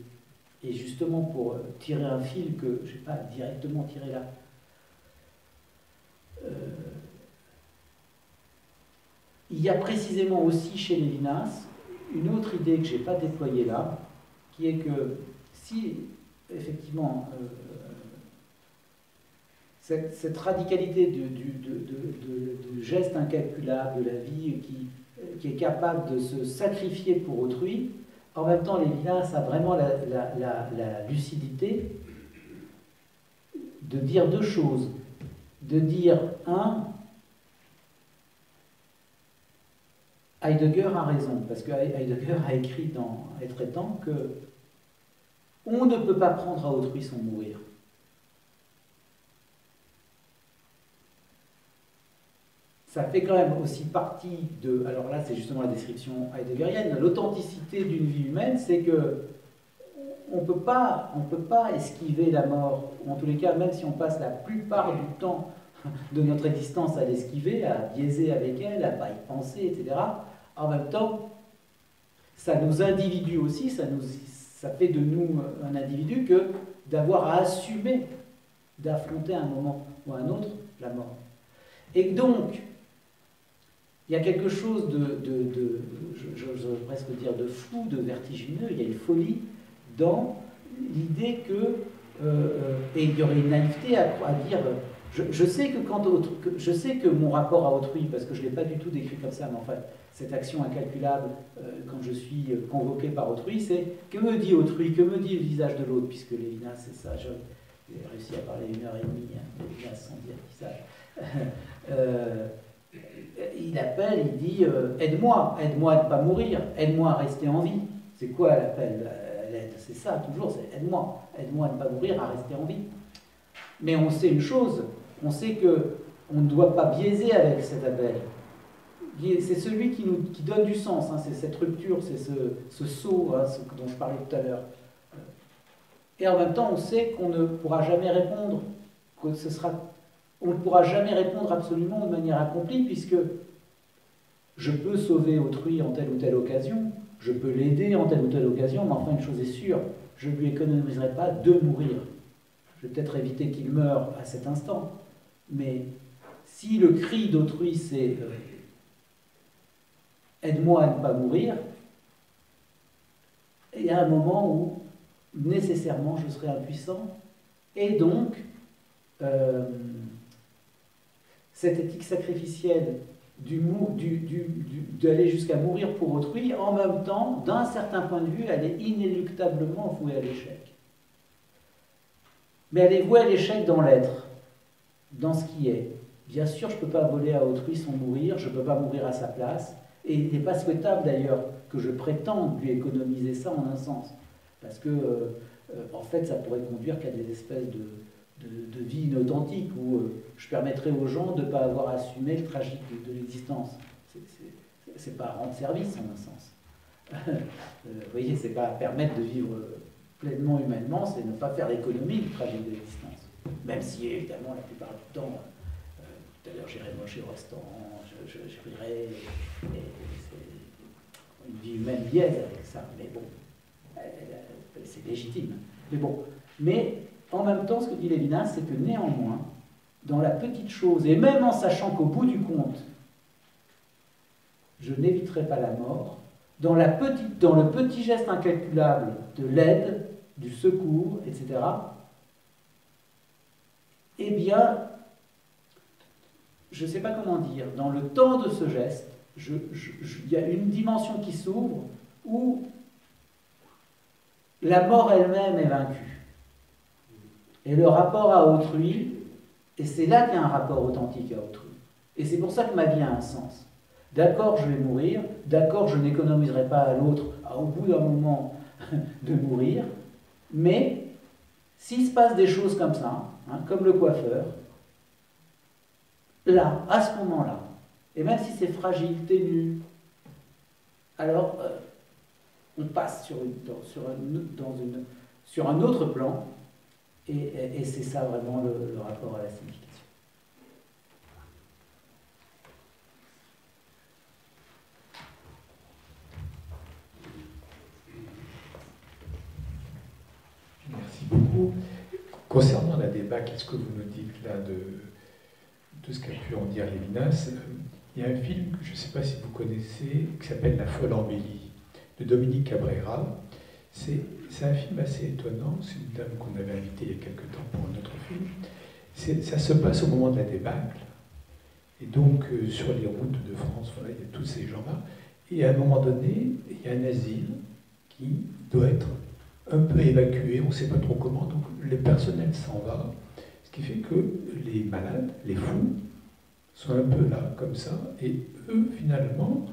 et justement pour tirer un fil que je n'ai pas directement tiré là, il y a précisément aussi chez Lévinas une autre idée que je n'ai pas déployée là, qui est que si effectivement cette radicalité du geste incalculable de la vie qui est capable de se sacrifier pour autrui, en même temps, Lévinas a vraiment la lucidité de dire deux choses. De dire, Heidegger a raison, parce que Heidegger a écrit dans Être et temps que on ne peut pas prendre à autrui sans mourir. Ça fait quand même aussi partie de... Alors là, c'est justement la description heideggerienne. L'authenticité d'une vie humaine, c'est que on peut pas esquiver la mort, ou en tous les cas, même si on passe la plupart du temps de notre existence à l'esquiver, à biaiser avec elle, à ne pas y penser, etc. En même temps, ça nous individue aussi, ça fait de nous un individu que d'avoir à assumer d'affronter à un moment ou à un autre la mort. Et donc, il y a quelque chose j'oserais presque dire de fou, de vertigineux, il y a une folie dans l'idée et il y aurait une naïveté à dire, je sais que mon rapport à autrui, parce que je ne l'ai pas du tout décrit comme ça, mais enfin, cette action incalculable, quand je suis convoqué par autrui, c'est que me dit autrui, que me dit le visage de l'autre, puisque Lévinas, c'est ça, j'ai réussi à parler 1h30, Lévinas sans dire visage. Il appelle, il dit aide-moi à ne pas mourir, aide-moi à rester en vie. C'est quoi l'appel, l'aide? C'est ça, toujours, c'est aide-moi à ne pas mourir, à rester en vie. Mais on sait une chose, on sait qu'on ne doit pas biaiser avec cet appel. C'est celui qui donne du sens, c'est cette rupture, c'est ce saut dont je parlais tout à l'heure. Et en même temps, on sait qu'on ne pourra jamais répondre, on ne pourra jamais répondre absolument de manière accomplie, puisque je peux sauver autrui en telle ou telle occasion, je peux l'aider en telle ou telle occasion, mais enfin une chose est sûre, je ne lui économiserai pas de mourir. Je vais peut-être éviter qu'il meure à cet instant, mais si le cri d'autrui c'est aide-moi à ne pas mourir, il y a un moment où nécessairement je serai impuissant, et donc cette éthique sacrificielle d'aller jusqu'à mourir pour autrui, en même temps, d'un certain point de vue, elle est inéluctablement vouée à l'échec. Mais elle est vouée à l'échec dans l'être, dans ce qui est. Bien sûr, je ne peux pas voler à autrui sans mourir, je ne peux pas mourir à sa place, et il n'est pas souhaitable d'ailleurs que je prétende lui économiser ça en un sens, parce que, en fait, ça pourrait conduire qu'à des espèces de vie inauthentique où je permettrais aux gens de ne pas avoir assumé le tragique de l'existence. C'est pas rendre service en un sens. Vous voyez, c'est pas permettre de vivre pleinement humainement, c'est ne pas faire l'économie du tragique de l'existence. Même si évidemment la plupart du temps, tout à l'heure j'irai manger au restaurant, je rirai, et c'est une vie humaine biaise avec ça, mais bon, c'est légitime. Mais bon, en même temps, ce que dit Lévinas, c'est que néanmoins, dans la petite chose, et même en sachant qu'au bout du compte, je n'éviterai pas la mort, dans le petit geste incalculable de l'aide, du secours, etc., eh bien, je ne sais pas comment dire, dans le temps de ce geste, il y a une dimension qui s'ouvre où la mort elle-même est vaincue. Et le rapport à autrui, et c'est là qu'il y a un rapport authentique à autrui. Et c'est pour ça que ma vie a un sens. D'accord, je vais mourir, d'accord, je n'économiserai pas à l'autre au bout d'un moment de mourir, mais s'il se passe des choses comme ça, hein, comme le coiffeur, là, à ce moment-là, et même si c'est fragile, ténu, alors on passe sur un autre plan, et c'est ça vraiment le rapport à la signification. Merci beaucoup. Concernant la débâcle, qu'est-ce que vous nous dites là de ce qu'a pu en dire Lévinas? Il y a un film que je ne sais pas si vous connaissez, qui s'appelle La folle embellie, de Dominique Cabrera. C'est un film assez étonnant, c'est une dame qu'on avait invitée il y a quelque temps pour un autre film. Ça se passe au moment de la débâcle, et donc sur les routes de France, voilà, il y a tous ces gens-là, et à un moment donné, il y a un asile qui doit être un peu évacué, on ne sait pas trop comment, donc le personnel s'en va, ce qui fait que les malades, les fous, sont un peu là, comme ça, et eux, finalement,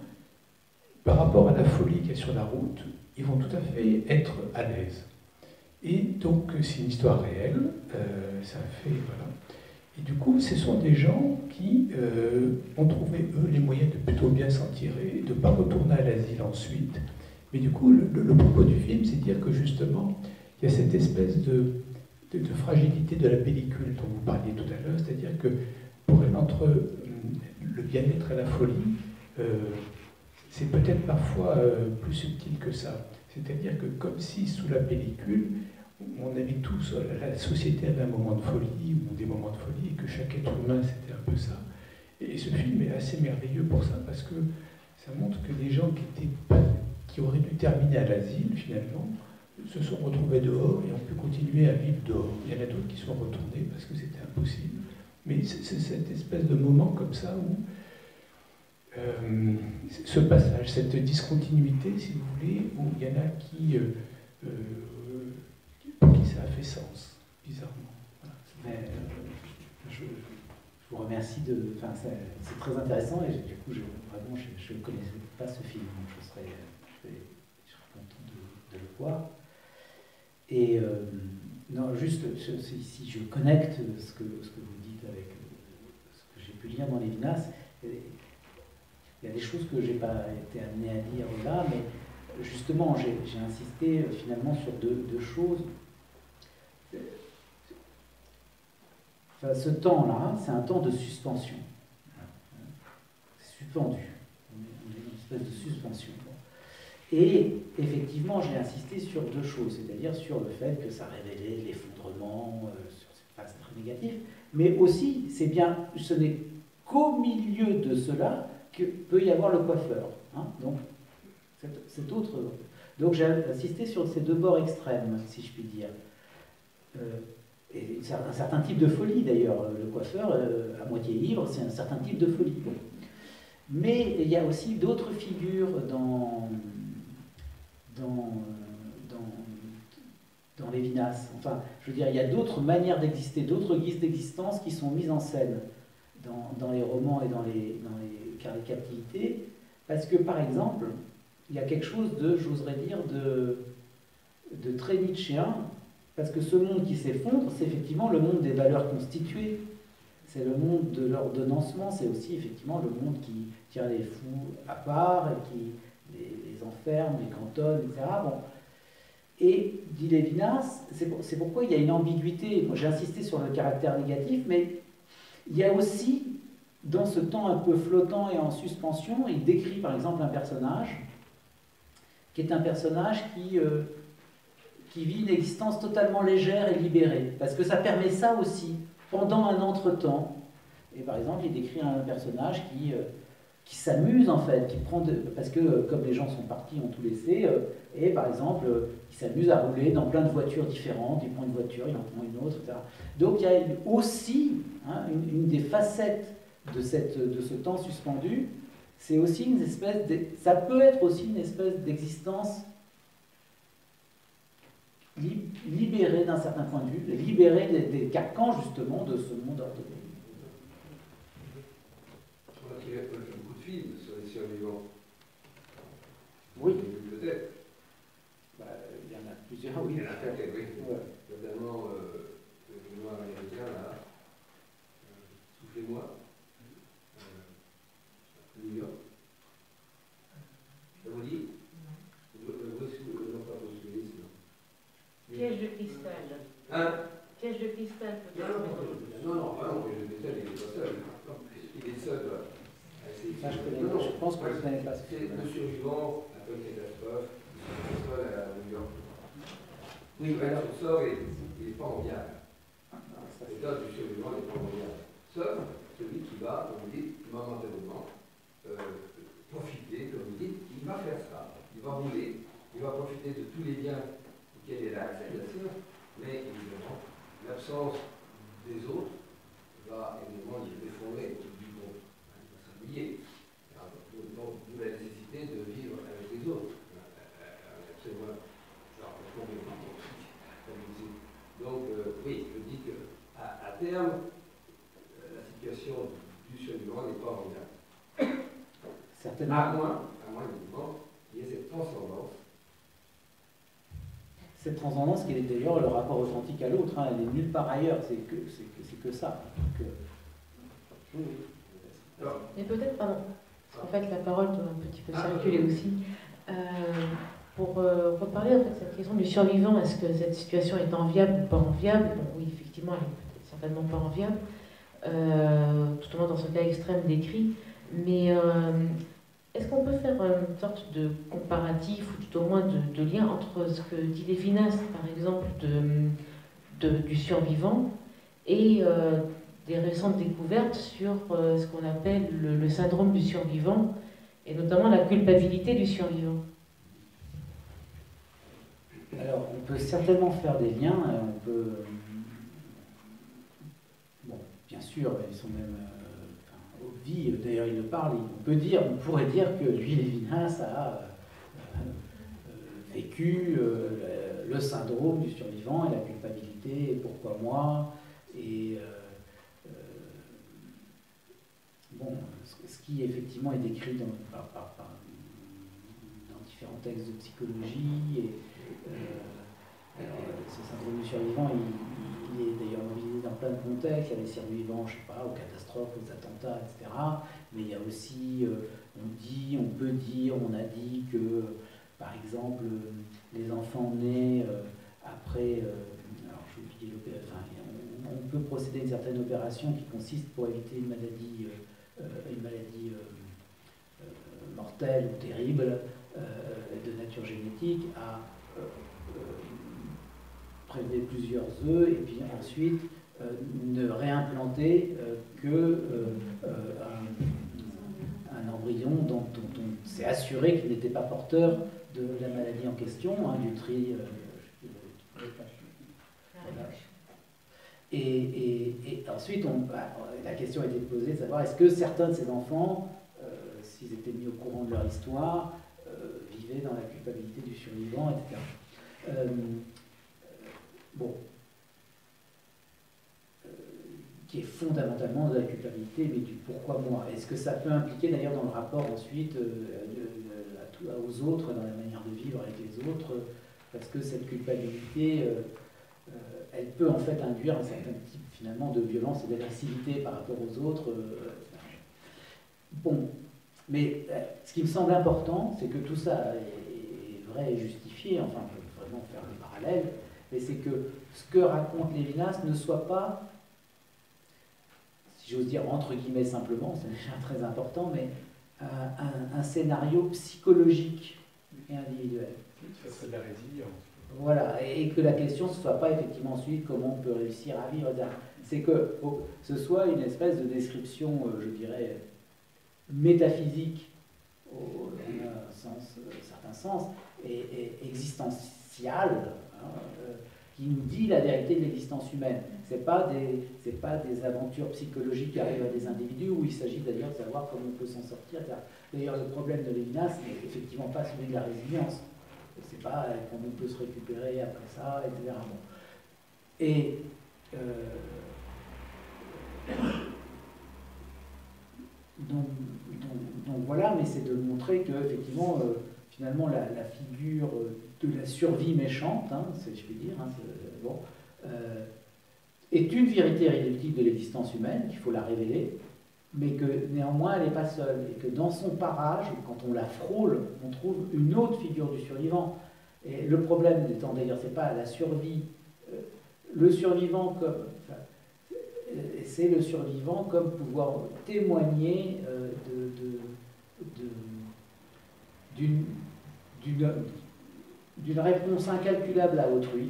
par rapport à la folie qu'il y a sur la route, ils vont tout à fait être à l'aise. Et donc, c'est une histoire réelle, c'est un fait, voilà. Et du coup, ce sont des gens qui ont trouvé, eux, les moyens de plutôt bien s'en tirer, de ne pas retourner à l'asile ensuite. Mais du coup, le propos du film, c'est de dire que justement, il y a cette espèce de fragilité de la pellicule dont vous parliez tout à l'heure, c'est-à-dire que pour elle, entre le bien-être et la folie, c'est peut-être parfois plus subtil que ça. C'est-à-dire que comme si sous la pellicule, on avait tous, la société avait un moment de folie ou des moments de folie, et que chaque être humain c'était un peu ça. Et ce film est assez merveilleux pour ça, parce que ça montre que des gens qui auraient dû terminer à l'asile, finalement, se sont retrouvés dehors et ont pu continuer à vivre dehors. Il y en a d'autres qui sont retournés parce que c'était impossible. Mais c'est cette espèce de moment comme ça où ce passage, cette discontinuité, si vous voulez, où il y en a pour qui ça a fait sens, bizarrement. Voilà. Je vous remercie c'est très intéressant et du coup, je ne connaissais pas ce film, donc je serais content de le voir. Et non, juste si je connecte ce que vous dites avec ce que j'ai pu lire dans Lévinas, il y a des choses que je n'ai pas été amené à lire là, mais justement, j'ai insisté finalement sur deux choses. Enfin, ce temps-là, c'est un temps de suspension. C'est suspendu. On est dans une espèce de suspension. Et effectivement, j'ai insisté sur deux choses, c'est-à-dire sur le fait que ça révélait l'effondrement sur cette phase très négative, mais aussi, ce n'est qu'au milieu de cela que peut y avoir le coiffeur. Hein, donc, cet autre. Donc, j'ai insisté sur ces deux bords extrêmes, si je puis dire. Et un certain type de folie, d'ailleurs. Le coiffeur, à moitié ivre, c'est un certain type de folie. Bon. Mais il y a aussi d'autres figures dans Lévinas. Enfin, je veux dire, il y a d'autres manières d'exister, d'autres guises d'existence qui sont mises en scène dans les romans et dans les carnets de captivité, parce que, par exemple, il y a quelque chose j'oserais dire, de très nietzschéen, parce que ce monde qui s'effondre, c'est effectivement le monde des valeurs constituées, c'est le monde de l'ordonnancement, c'est aussi effectivement le monde qui tient les fous à part, et qui les enferme, les cantonne, etc. Bon. Et, dit Lévinas, c'est pourquoi il y a une ambiguïté. Moi, j'ai insisté sur le caractère négatif, mais il y a aussi, dans ce temps un peu flottant et en suspension, il décrit par exemple un personnage qui est un personnage qui vit une existence totalement légère et libérée, parce que ça permet ça aussi, pendant un entretemps. Et par exemple, il décrit un personnage qui s'amuse en fait, parce que comme les gens sont partis, ont tout laissé, et par exemple, il s'amuse à rouler dans plein de voitures différentes, il prend une voiture, il en prend une autre, etc. Donc il y a aussi une des facettes de ce temps suspendu, c'est aussi une espèce ça peut être aussi une espèce d'existence libérée d'un certain point de vue, libérée des carcans justement de ce monde ordonné. On a fait beaucoup de films sur les survivants. Oui. Peut-être. Il y en a plusieurs, oui. Il y en a peut-être, oui. Ouais. Notamment le noir américain, là. Soufflez-moi. New York. Ça vous dit? Non, pas Bruce Willis, non. Piège de cristal. Hein? Piège de cristal, peut-être. Non, Piège de cristal, il n'est pas seul. Il est seul, là. Ça, je pense que je ne connais pas. C'est le survivant, après une catastrophe, il se seul à New York. Oui, alors. Son sort, il n'est pas enviable. L'état du survivant n'est pas enviable. Sauf celui qui va, comme vous dites, momentanément, profiter, comme vous dites, il va faire ça. Il va rouler, il va profiter de tous les biens auxquels il a accès, bien sûr, mais évidemment, l'absence des autres va évidemment lui défendrer du groupe. Il va s'habiller. Donc, d'où la nécessité de vivre avec les autres. Absolument. Donc, oui, je dis qu'à terme, la situation du survivant n'est pas enviable. Certainement. À moins évidemment, qu'il y ait cette transcendance. Cette transcendance qui est d'ailleurs le rapport authentique à l'autre, hein, elle est nulle part ailleurs, c'est que ça. Donc, oui. Mais peut-être, pardon, parce qu'en fait la parole doit un petit peu circuler aussi. Pour reparler en fait, de cette question du survivant, est-ce que cette situation est enviable ou pas enviable? Bon, oui, effectivement, elle est peut-être certainement pas enviable, tout au moins dans ce cas extrême décrit. Mais est-ce qu'on peut faire une sorte de comparatif ou tout au moins de lien entre ce que dit Lévinas, par exemple, du survivant et des récentes découvertes sur ce qu'on appelle le syndrome du survivant et notamment la culpabilité du survivant? Alors, on peut certainement faire des liens, on peut... Bon, bien sûr, ils sont même... Ovi, d'ailleurs, il le parle, on pourrait dire que lui, Lévinas, a vécu le syndrome du survivant et la culpabilité, et pourquoi moi, et... bon, ce qui effectivement est décrit dans différents textes de psychologie, et ce syndrome du survivant, il est d'ailleurs mobilisé dans plein de contextes. Il y a les survivants, je ne sais pas, aux catastrophes, aux attentats, etc. Mais il y a aussi, on peut dire, on a dit que, par exemple, les enfants nés après, alors j'ai oublié l'opération, enfin, on peut procéder à une certaine opération qui consiste pour éviter une maladie mortelle ou terrible de nature génétique à prélever plusieurs œufs et puis ensuite ne réimplanter que un embryon dont on s'est assuré qu'il n'était pas porteur de la maladie en question, hein, du tri. Voilà. Et ensuite, la question a été posée de savoir est-ce que certains de ces enfants, s'ils étaient mis au courant de leur histoire, vivaient dans la culpabilité du survivant, etc. Bon, qui est fondamentalement de la culpabilité, mais du pourquoi moi. Est-ce que ça peut impliquer d'ailleurs dans le rapport ensuite aux autres, dans la manière de vivre avec les autres, parce que cette culpabilité, elle peut en fait induire un certain type finalement de violence et d'agressivité par rapport aux autres. Bon, mais ce qui me semble important, c'est que tout ça est vrai et justifié, enfin on peut vraiment faire des parallèles, mais c'est que ce que raconte Lévinas ne soit pas, si j'ose dire entre guillemets simplement, c'est déjà très important, mais un scénario psychologique et individuel. Ça serait de la résilience. Voilà, et que la question ne soit pas effectivement ensuite comment on peut réussir à vivre, c'est que ce soit une espèce de description, je dirais, métaphysique, dans un certain sens, et existentielle, hein, qui nous dit la vérité de l'existence humaine. Ce n'est pas des aventures psychologiques qui arrivent à des individus où il s'agit d'ailleurs de savoir comment on peut s'en sortir. D'ailleurs, le problème de Lévinas n'est effectivement pas celui de la résilience. C'est pas comment on peut se récupérer après ça, etc. Bon. Et donc voilà, mais c'est de montrer que effectivement, finalement, la figure de la survie méchante, hein, je puis dire, hein, bon, est une vérité irréductible de l'existence humaine, qu'il faut la révéler, mais que néanmoins elle n'est pas seule, et que dans son parage, quand on la frôle, on trouve une autre figure du survivant. Et le problème étant d'ailleurs, c'est pas la survie, le survivant comme, enfin, c'est le survivant comme pouvoir témoigner d'une réponse incalculable à autrui,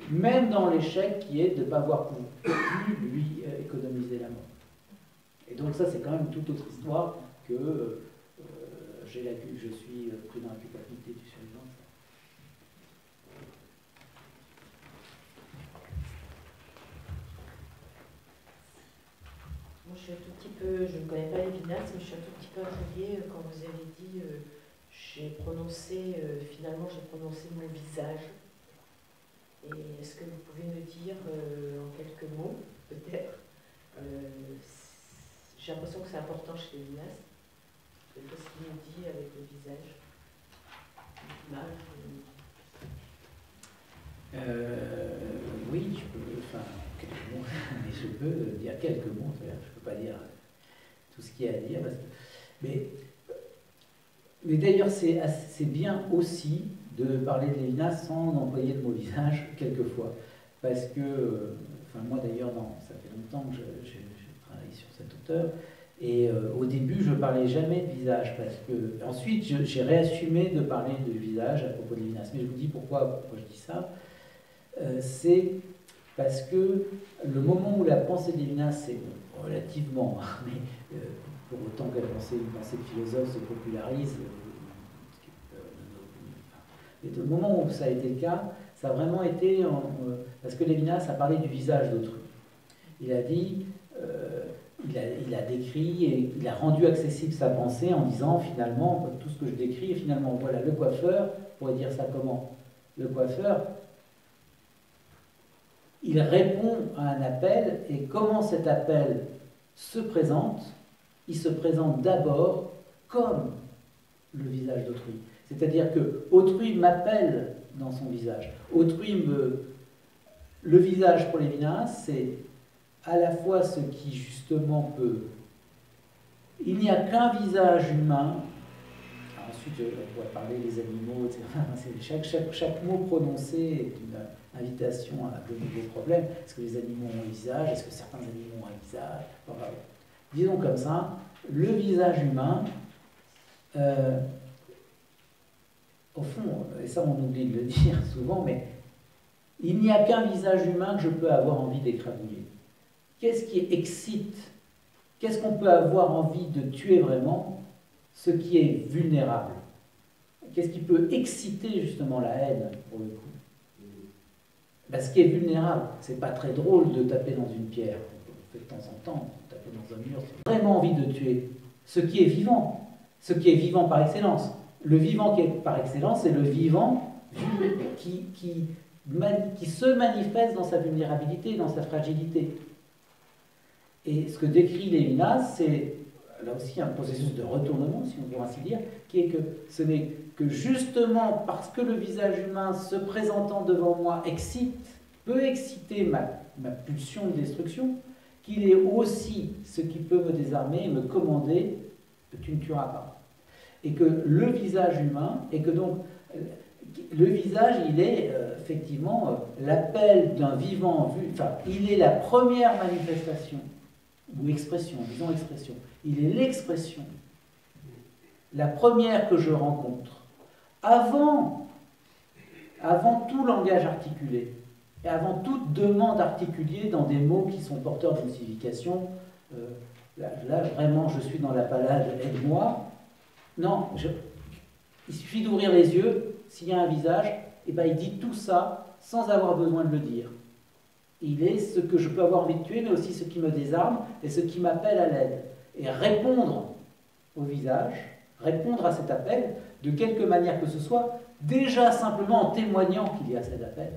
même dans l'échec qui est de ne pas avoir pu lui économiser la mort. Et donc ça, c'est quand même toute autre histoire que je suis pris dans la culpabilité du survivant. Moi, je suis un tout petit peu, je ne connais pas Lévinas, mais je suis un tout petit peu intriguée quand vous avez dit finalement j'ai prononcé mon visage. Et est-ce que vous pouvez me dire en quelques mots, peut-être, j'ai l'impression que c'est important chez Lévinas, qu'est-ce qu'il nous dit avec le visage, l'image Oui, je peux, enfin, quelques mots, mais je peux dire quelques mots, je ne peux pas dire tout ce qu'il y a à dire, mais d'ailleurs c'est bien aussi de parler de Lévinas sans employer le mot visage, quelquefois, parce que, enfin moi d'ailleurs, ça fait longtemps que je travaille sur cet auteur, et au début je ne parlais jamais de visage, parce que ensuite j'ai réassumé de parler de visage à propos de Lévinas, mais je vous dis pourquoi je dis ça. C'est parce que le moment où la pensée de Lévinas c'est relativement, mais pour autant qu'une pensée de philosophe se popularise, et le moment où ça a été le cas, ça a vraiment été parce que Lévinas a parlé du visage d'autrui. Il a dit, il a décrit et il a rendu accessible sa pensée en disant finalement tout ce que je décris, et finalement voilà le coiffeur, on pourrait dire ça comment? Le coiffeur, il répond à un appel, et comment cet appel se présente? Il se présente d'abord comme le visage d'autrui. C'est-à-dire que autrui m'appelle dans son visage. Le visage pour Lévinas, c'est à la fois ce qui justement peut... Il n'y a qu'un visage humain. Alors ensuite, on pourrait parler des animaux, etc. Chaque mot prononcé est une invitation à de nouveaux problèmes. Est-ce que les animaux ont un visage? Est-ce que certains animaux ont un visage? Enfin, disons comme ça, le visage humain, au fond, et ça on oublie de le dire souvent, mais il n'y a qu'un visage humain que je peux avoir envie d'écrabouiller. Qu'est-ce qui excite? Qu'est-ce qu'on peut avoir envie de tuer vraiment? Ce qui est vulnérable. Qu'est-ce qui peut exciter justement la haine, pour le coup? Ce qui est vulnérable, c'est pas très drôle de taper dans une pierre. On fait de temps en temps, taper dans un mur. C'est vraiment envie de tuer ce qui est vivant. Ce qui est vivant par excellence. Le vivant qui est par excellence, c'est le vivant qui se manifeste dans sa vulnérabilité, dans sa fragilité. Et ce que décrit Lévinas, c'est là aussi un processus de retournement, si on peut ainsi dire, qui est que ce n'est que justement parce que le visage humain se présentant devant moi peut exciter ma pulsion de destruction, qu'il est aussi ce qui peut me désarmer et me commander « tu ne tueras pas ». Et que le visage humain, et que donc le visage, il est effectivement l'appel d'un vivant en vue, enfin, il est la première manifestation, ou expression, disons expression, il est l'expression, la première que je rencontre, avant tout langage articulé, et avant toute demande articulée dans des mots qui sont porteurs d'une signification. Là, vraiment, je suis dans la palade, aide-moi. Non, il suffit d'ouvrir les yeux, s'il y a un visage, et ben il dit tout ça sans avoir besoin de le dire. Il est ce que je peux avoir envie de tuer, mais aussi ce qui me désarme et ce qui m'appelle à l'aide. Et répondre au visage, répondre à cet appel, de quelque manière que ce soit, déjà simplement en témoignant qu'il y a cet appel.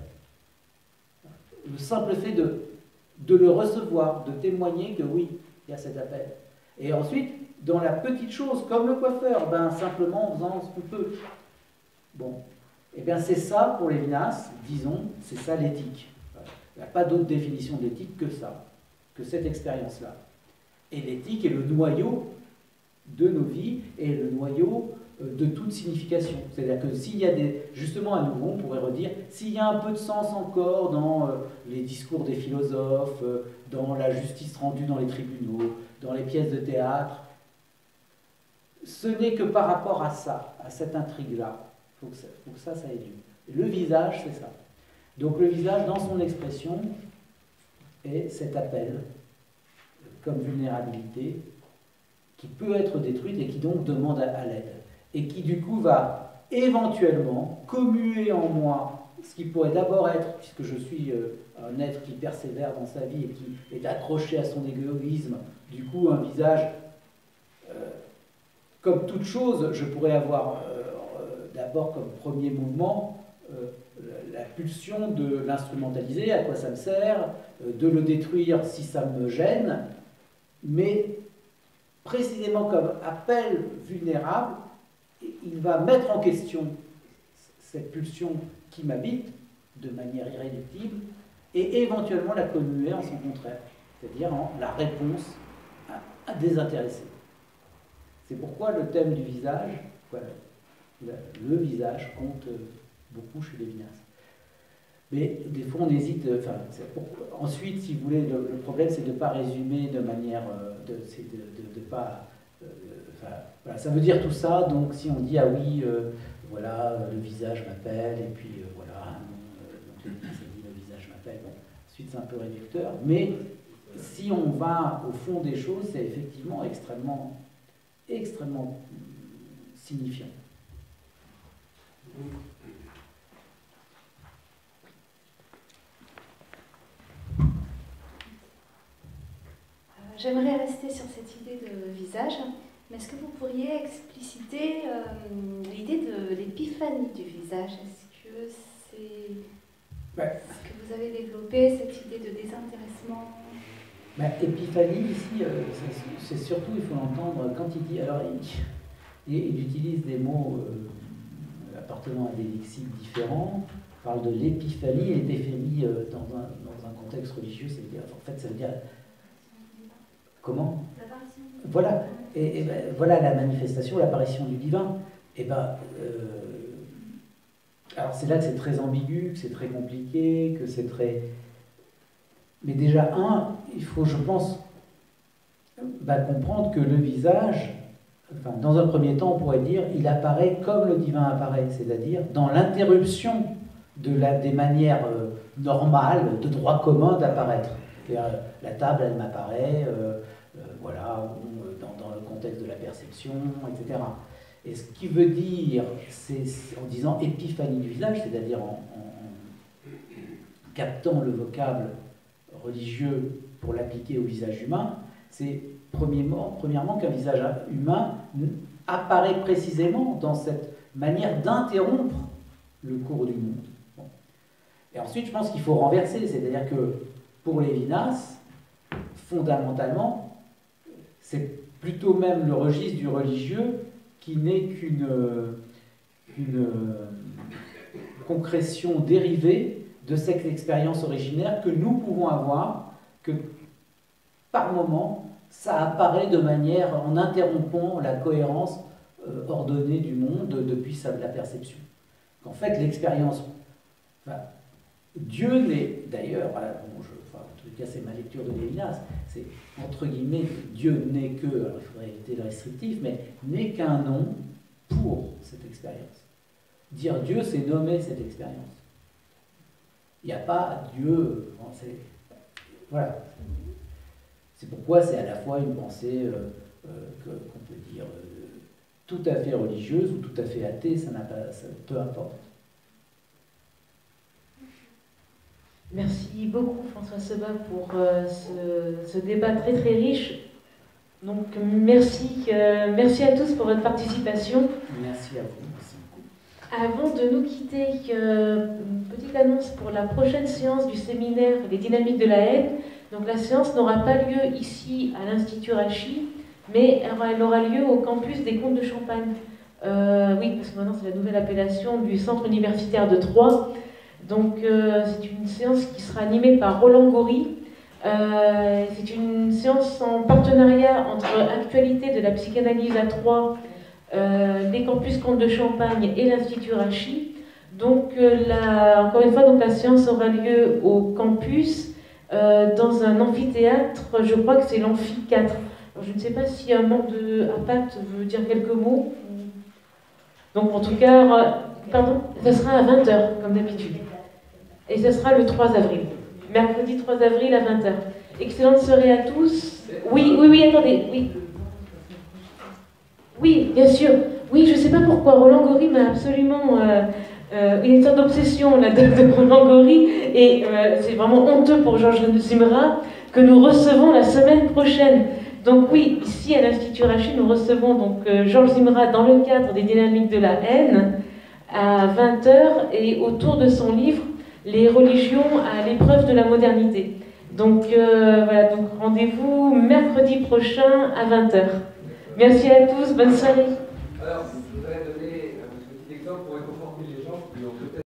Le simple fait de le recevoir, de témoigner que oui, il y a cet appel. Et ensuite, dans la petite chose, comme le coiffeur, simplement en faisant ce qu'on peut. Bon, et bien c'est ça pour Lévinas, disons, c'est ça l'éthique. Il n'y a pas d'autre définition d'éthique que ça, que cette expérience-là. Et l'éthique est le noyau de nos vies et le noyau de toute signification. C'est-à-dire que s'il y a justement à nouveau, on pourrait redire, s'il y a un peu de sens encore dans les discours des philosophes, dans la justice rendue dans les tribunaux, dans les pièces de théâtre, ce n'est que par rapport à ça, à cette intrigue-là. Il faut que ça ait lieu. Et le visage, c'est ça. Donc le visage, dans son expression, est cet appel, comme vulnérabilité, qui peut être détruite et qui donc demande à l'aide. Et qui du coup va éventuellement commuer en moi ce qui pourrait d'abord être, puisque je suis un être qui persévère dans sa vie et qui est accroché à son égoïsme, du coup un visage, comme toute chose, je pourrais avoir d'abord comme premier mouvement la pulsion de l'instrumentaliser, à quoi ça me sert, de le détruire si ça me gêne, mais précisément comme appel vulnérable, il va mettre en question cette pulsion qui m'habite de manière irréductible et éventuellement la commuer en son contraire, c'est-à-dire en la réponse désintéressée. C'est pourquoi le thème du visage, voilà, le visage compte beaucoup chez Lévinas. Mais des fois on hésite, ensuite si vous voulez, le problème c'est de ne pas résumer de manière, de pas, voilà, ça veut dire tout ça, donc si on dit ah oui, voilà, le visage m'appelle, et puis voilà, donc Lévinas a dit le visage m'appelle, bon, ensuite c'est un peu réducteur, mais si on va au fond des choses, c'est effectivement extrêmement signifiant. J'aimerais rester sur cette idée de visage, mais est-ce que vous pourriez expliciter l'idée de l'épiphanie du visage? Est-ce que vous avez développé cette idée de désintéressement? Épiphanie, ici, c'est surtout, il faut l'entendre, quand il dit, alors il utilise des mots appartenant à des lexiques différents, il parle de l'épiphanie, et l'épiphanie dans un contexte religieux, en fait, ça veut dire... Comment? Voilà, voilà la manifestation, l'apparition du divin. Alors c'est là que c'est très ambigu, que c'est très compliqué, que c'est très... Mais déjà, il faut, je pense, comprendre que le visage, dans un premier temps, on pourrait dire, il apparaît comme le divin apparaît, c'est-à-dire dans l'interruption des manières normales, de droit commun d'apparaître. La table, elle m'apparaît, voilà, dans le contexte de la perception, etc. Et ce qui veut dire, c'est en disant épiphanie du visage, c'est-à-dire en captant le vocable religieux pour l'appliquer au visage humain, c'est premièrement qu'un visage humain apparaît précisément dans cette manière d'interrompre le cours du monde. Bon. Et ensuite, je pense qu'il faut renverser, c'est-à-dire que pour Lévinas, fondamentalement, c'est plutôt même le registre du religieux qui n'est qu'une concrétion dérivée de cette expérience originaire que nous pouvons avoir, que par moment, ça apparaît de manière en interrompant la cohérence ordonnée du monde depuis la perception. Qu'en fait, l'expérience... Dieu n'est, d'ailleurs, en tout cas c'est ma lecture de Lévinas, c'est entre guillemets, Dieu n'est que, alors il faudrait éviter le restrictif, mais n'est qu'un nom pour cette expérience. Dire Dieu, c'est nommer cette expérience. Il n'y a pas Dieu, voilà. C'est pourquoi c'est à la fois une pensée qu'on peut dire tout à fait religieuse ou tout à fait athée, peu importe. Merci beaucoup François Sebah pour ce débat très très riche. Donc merci à tous pour votre participation. Merci à vous. Merci beaucoup. Avant de nous quitter, une petite annonce pour la prochaine séance du séminaire Les dynamiques de la haine. Donc la séance n'aura pas lieu ici à l'Institut Rachi, mais elle aura lieu au campus des Comtes de Champagne. Oui, parce que maintenant c'est la nouvelle appellation du Centre universitaire de Troyes. Donc c'est une séance qui sera animée par Roland Gori. C'est une séance en partenariat entre Actualité de la psychanalyse à Troyes, les campus Comtes de Champagne et l'Institut Rachi. Donc encore une fois, donc, la séance aura lieu au campus dans un amphithéâtre, je crois que c'est l'amphi 4. Alors, je ne sais pas si un membre de APAT veut dire quelques mots. Donc en tout cas, pardon, ça sera à 20h comme d'habitude. Et ce sera le 3 avril. Mercredi 3 avril à 20h. Excellente soirée à tous. Oui, attendez, oui. Oui, bien sûr. Oui, je ne sais pas pourquoi. Roland Gori m'a absolument... une sorte d'obsession là, de Roland Gori. Et c'est vraiment honteux pour Georges Zimra que nous recevons la semaine prochaine. Donc oui, ici à l'Institut Rachi, nous recevons donc Georges Zimra dans le cadre des dynamiques de la haine à 20h et autour de son livre Les religions à l'épreuve de la modernité. Donc voilà, donc rendez-vous mercredi prochain à 20h. Merci à tous, bonne soirée. Alors,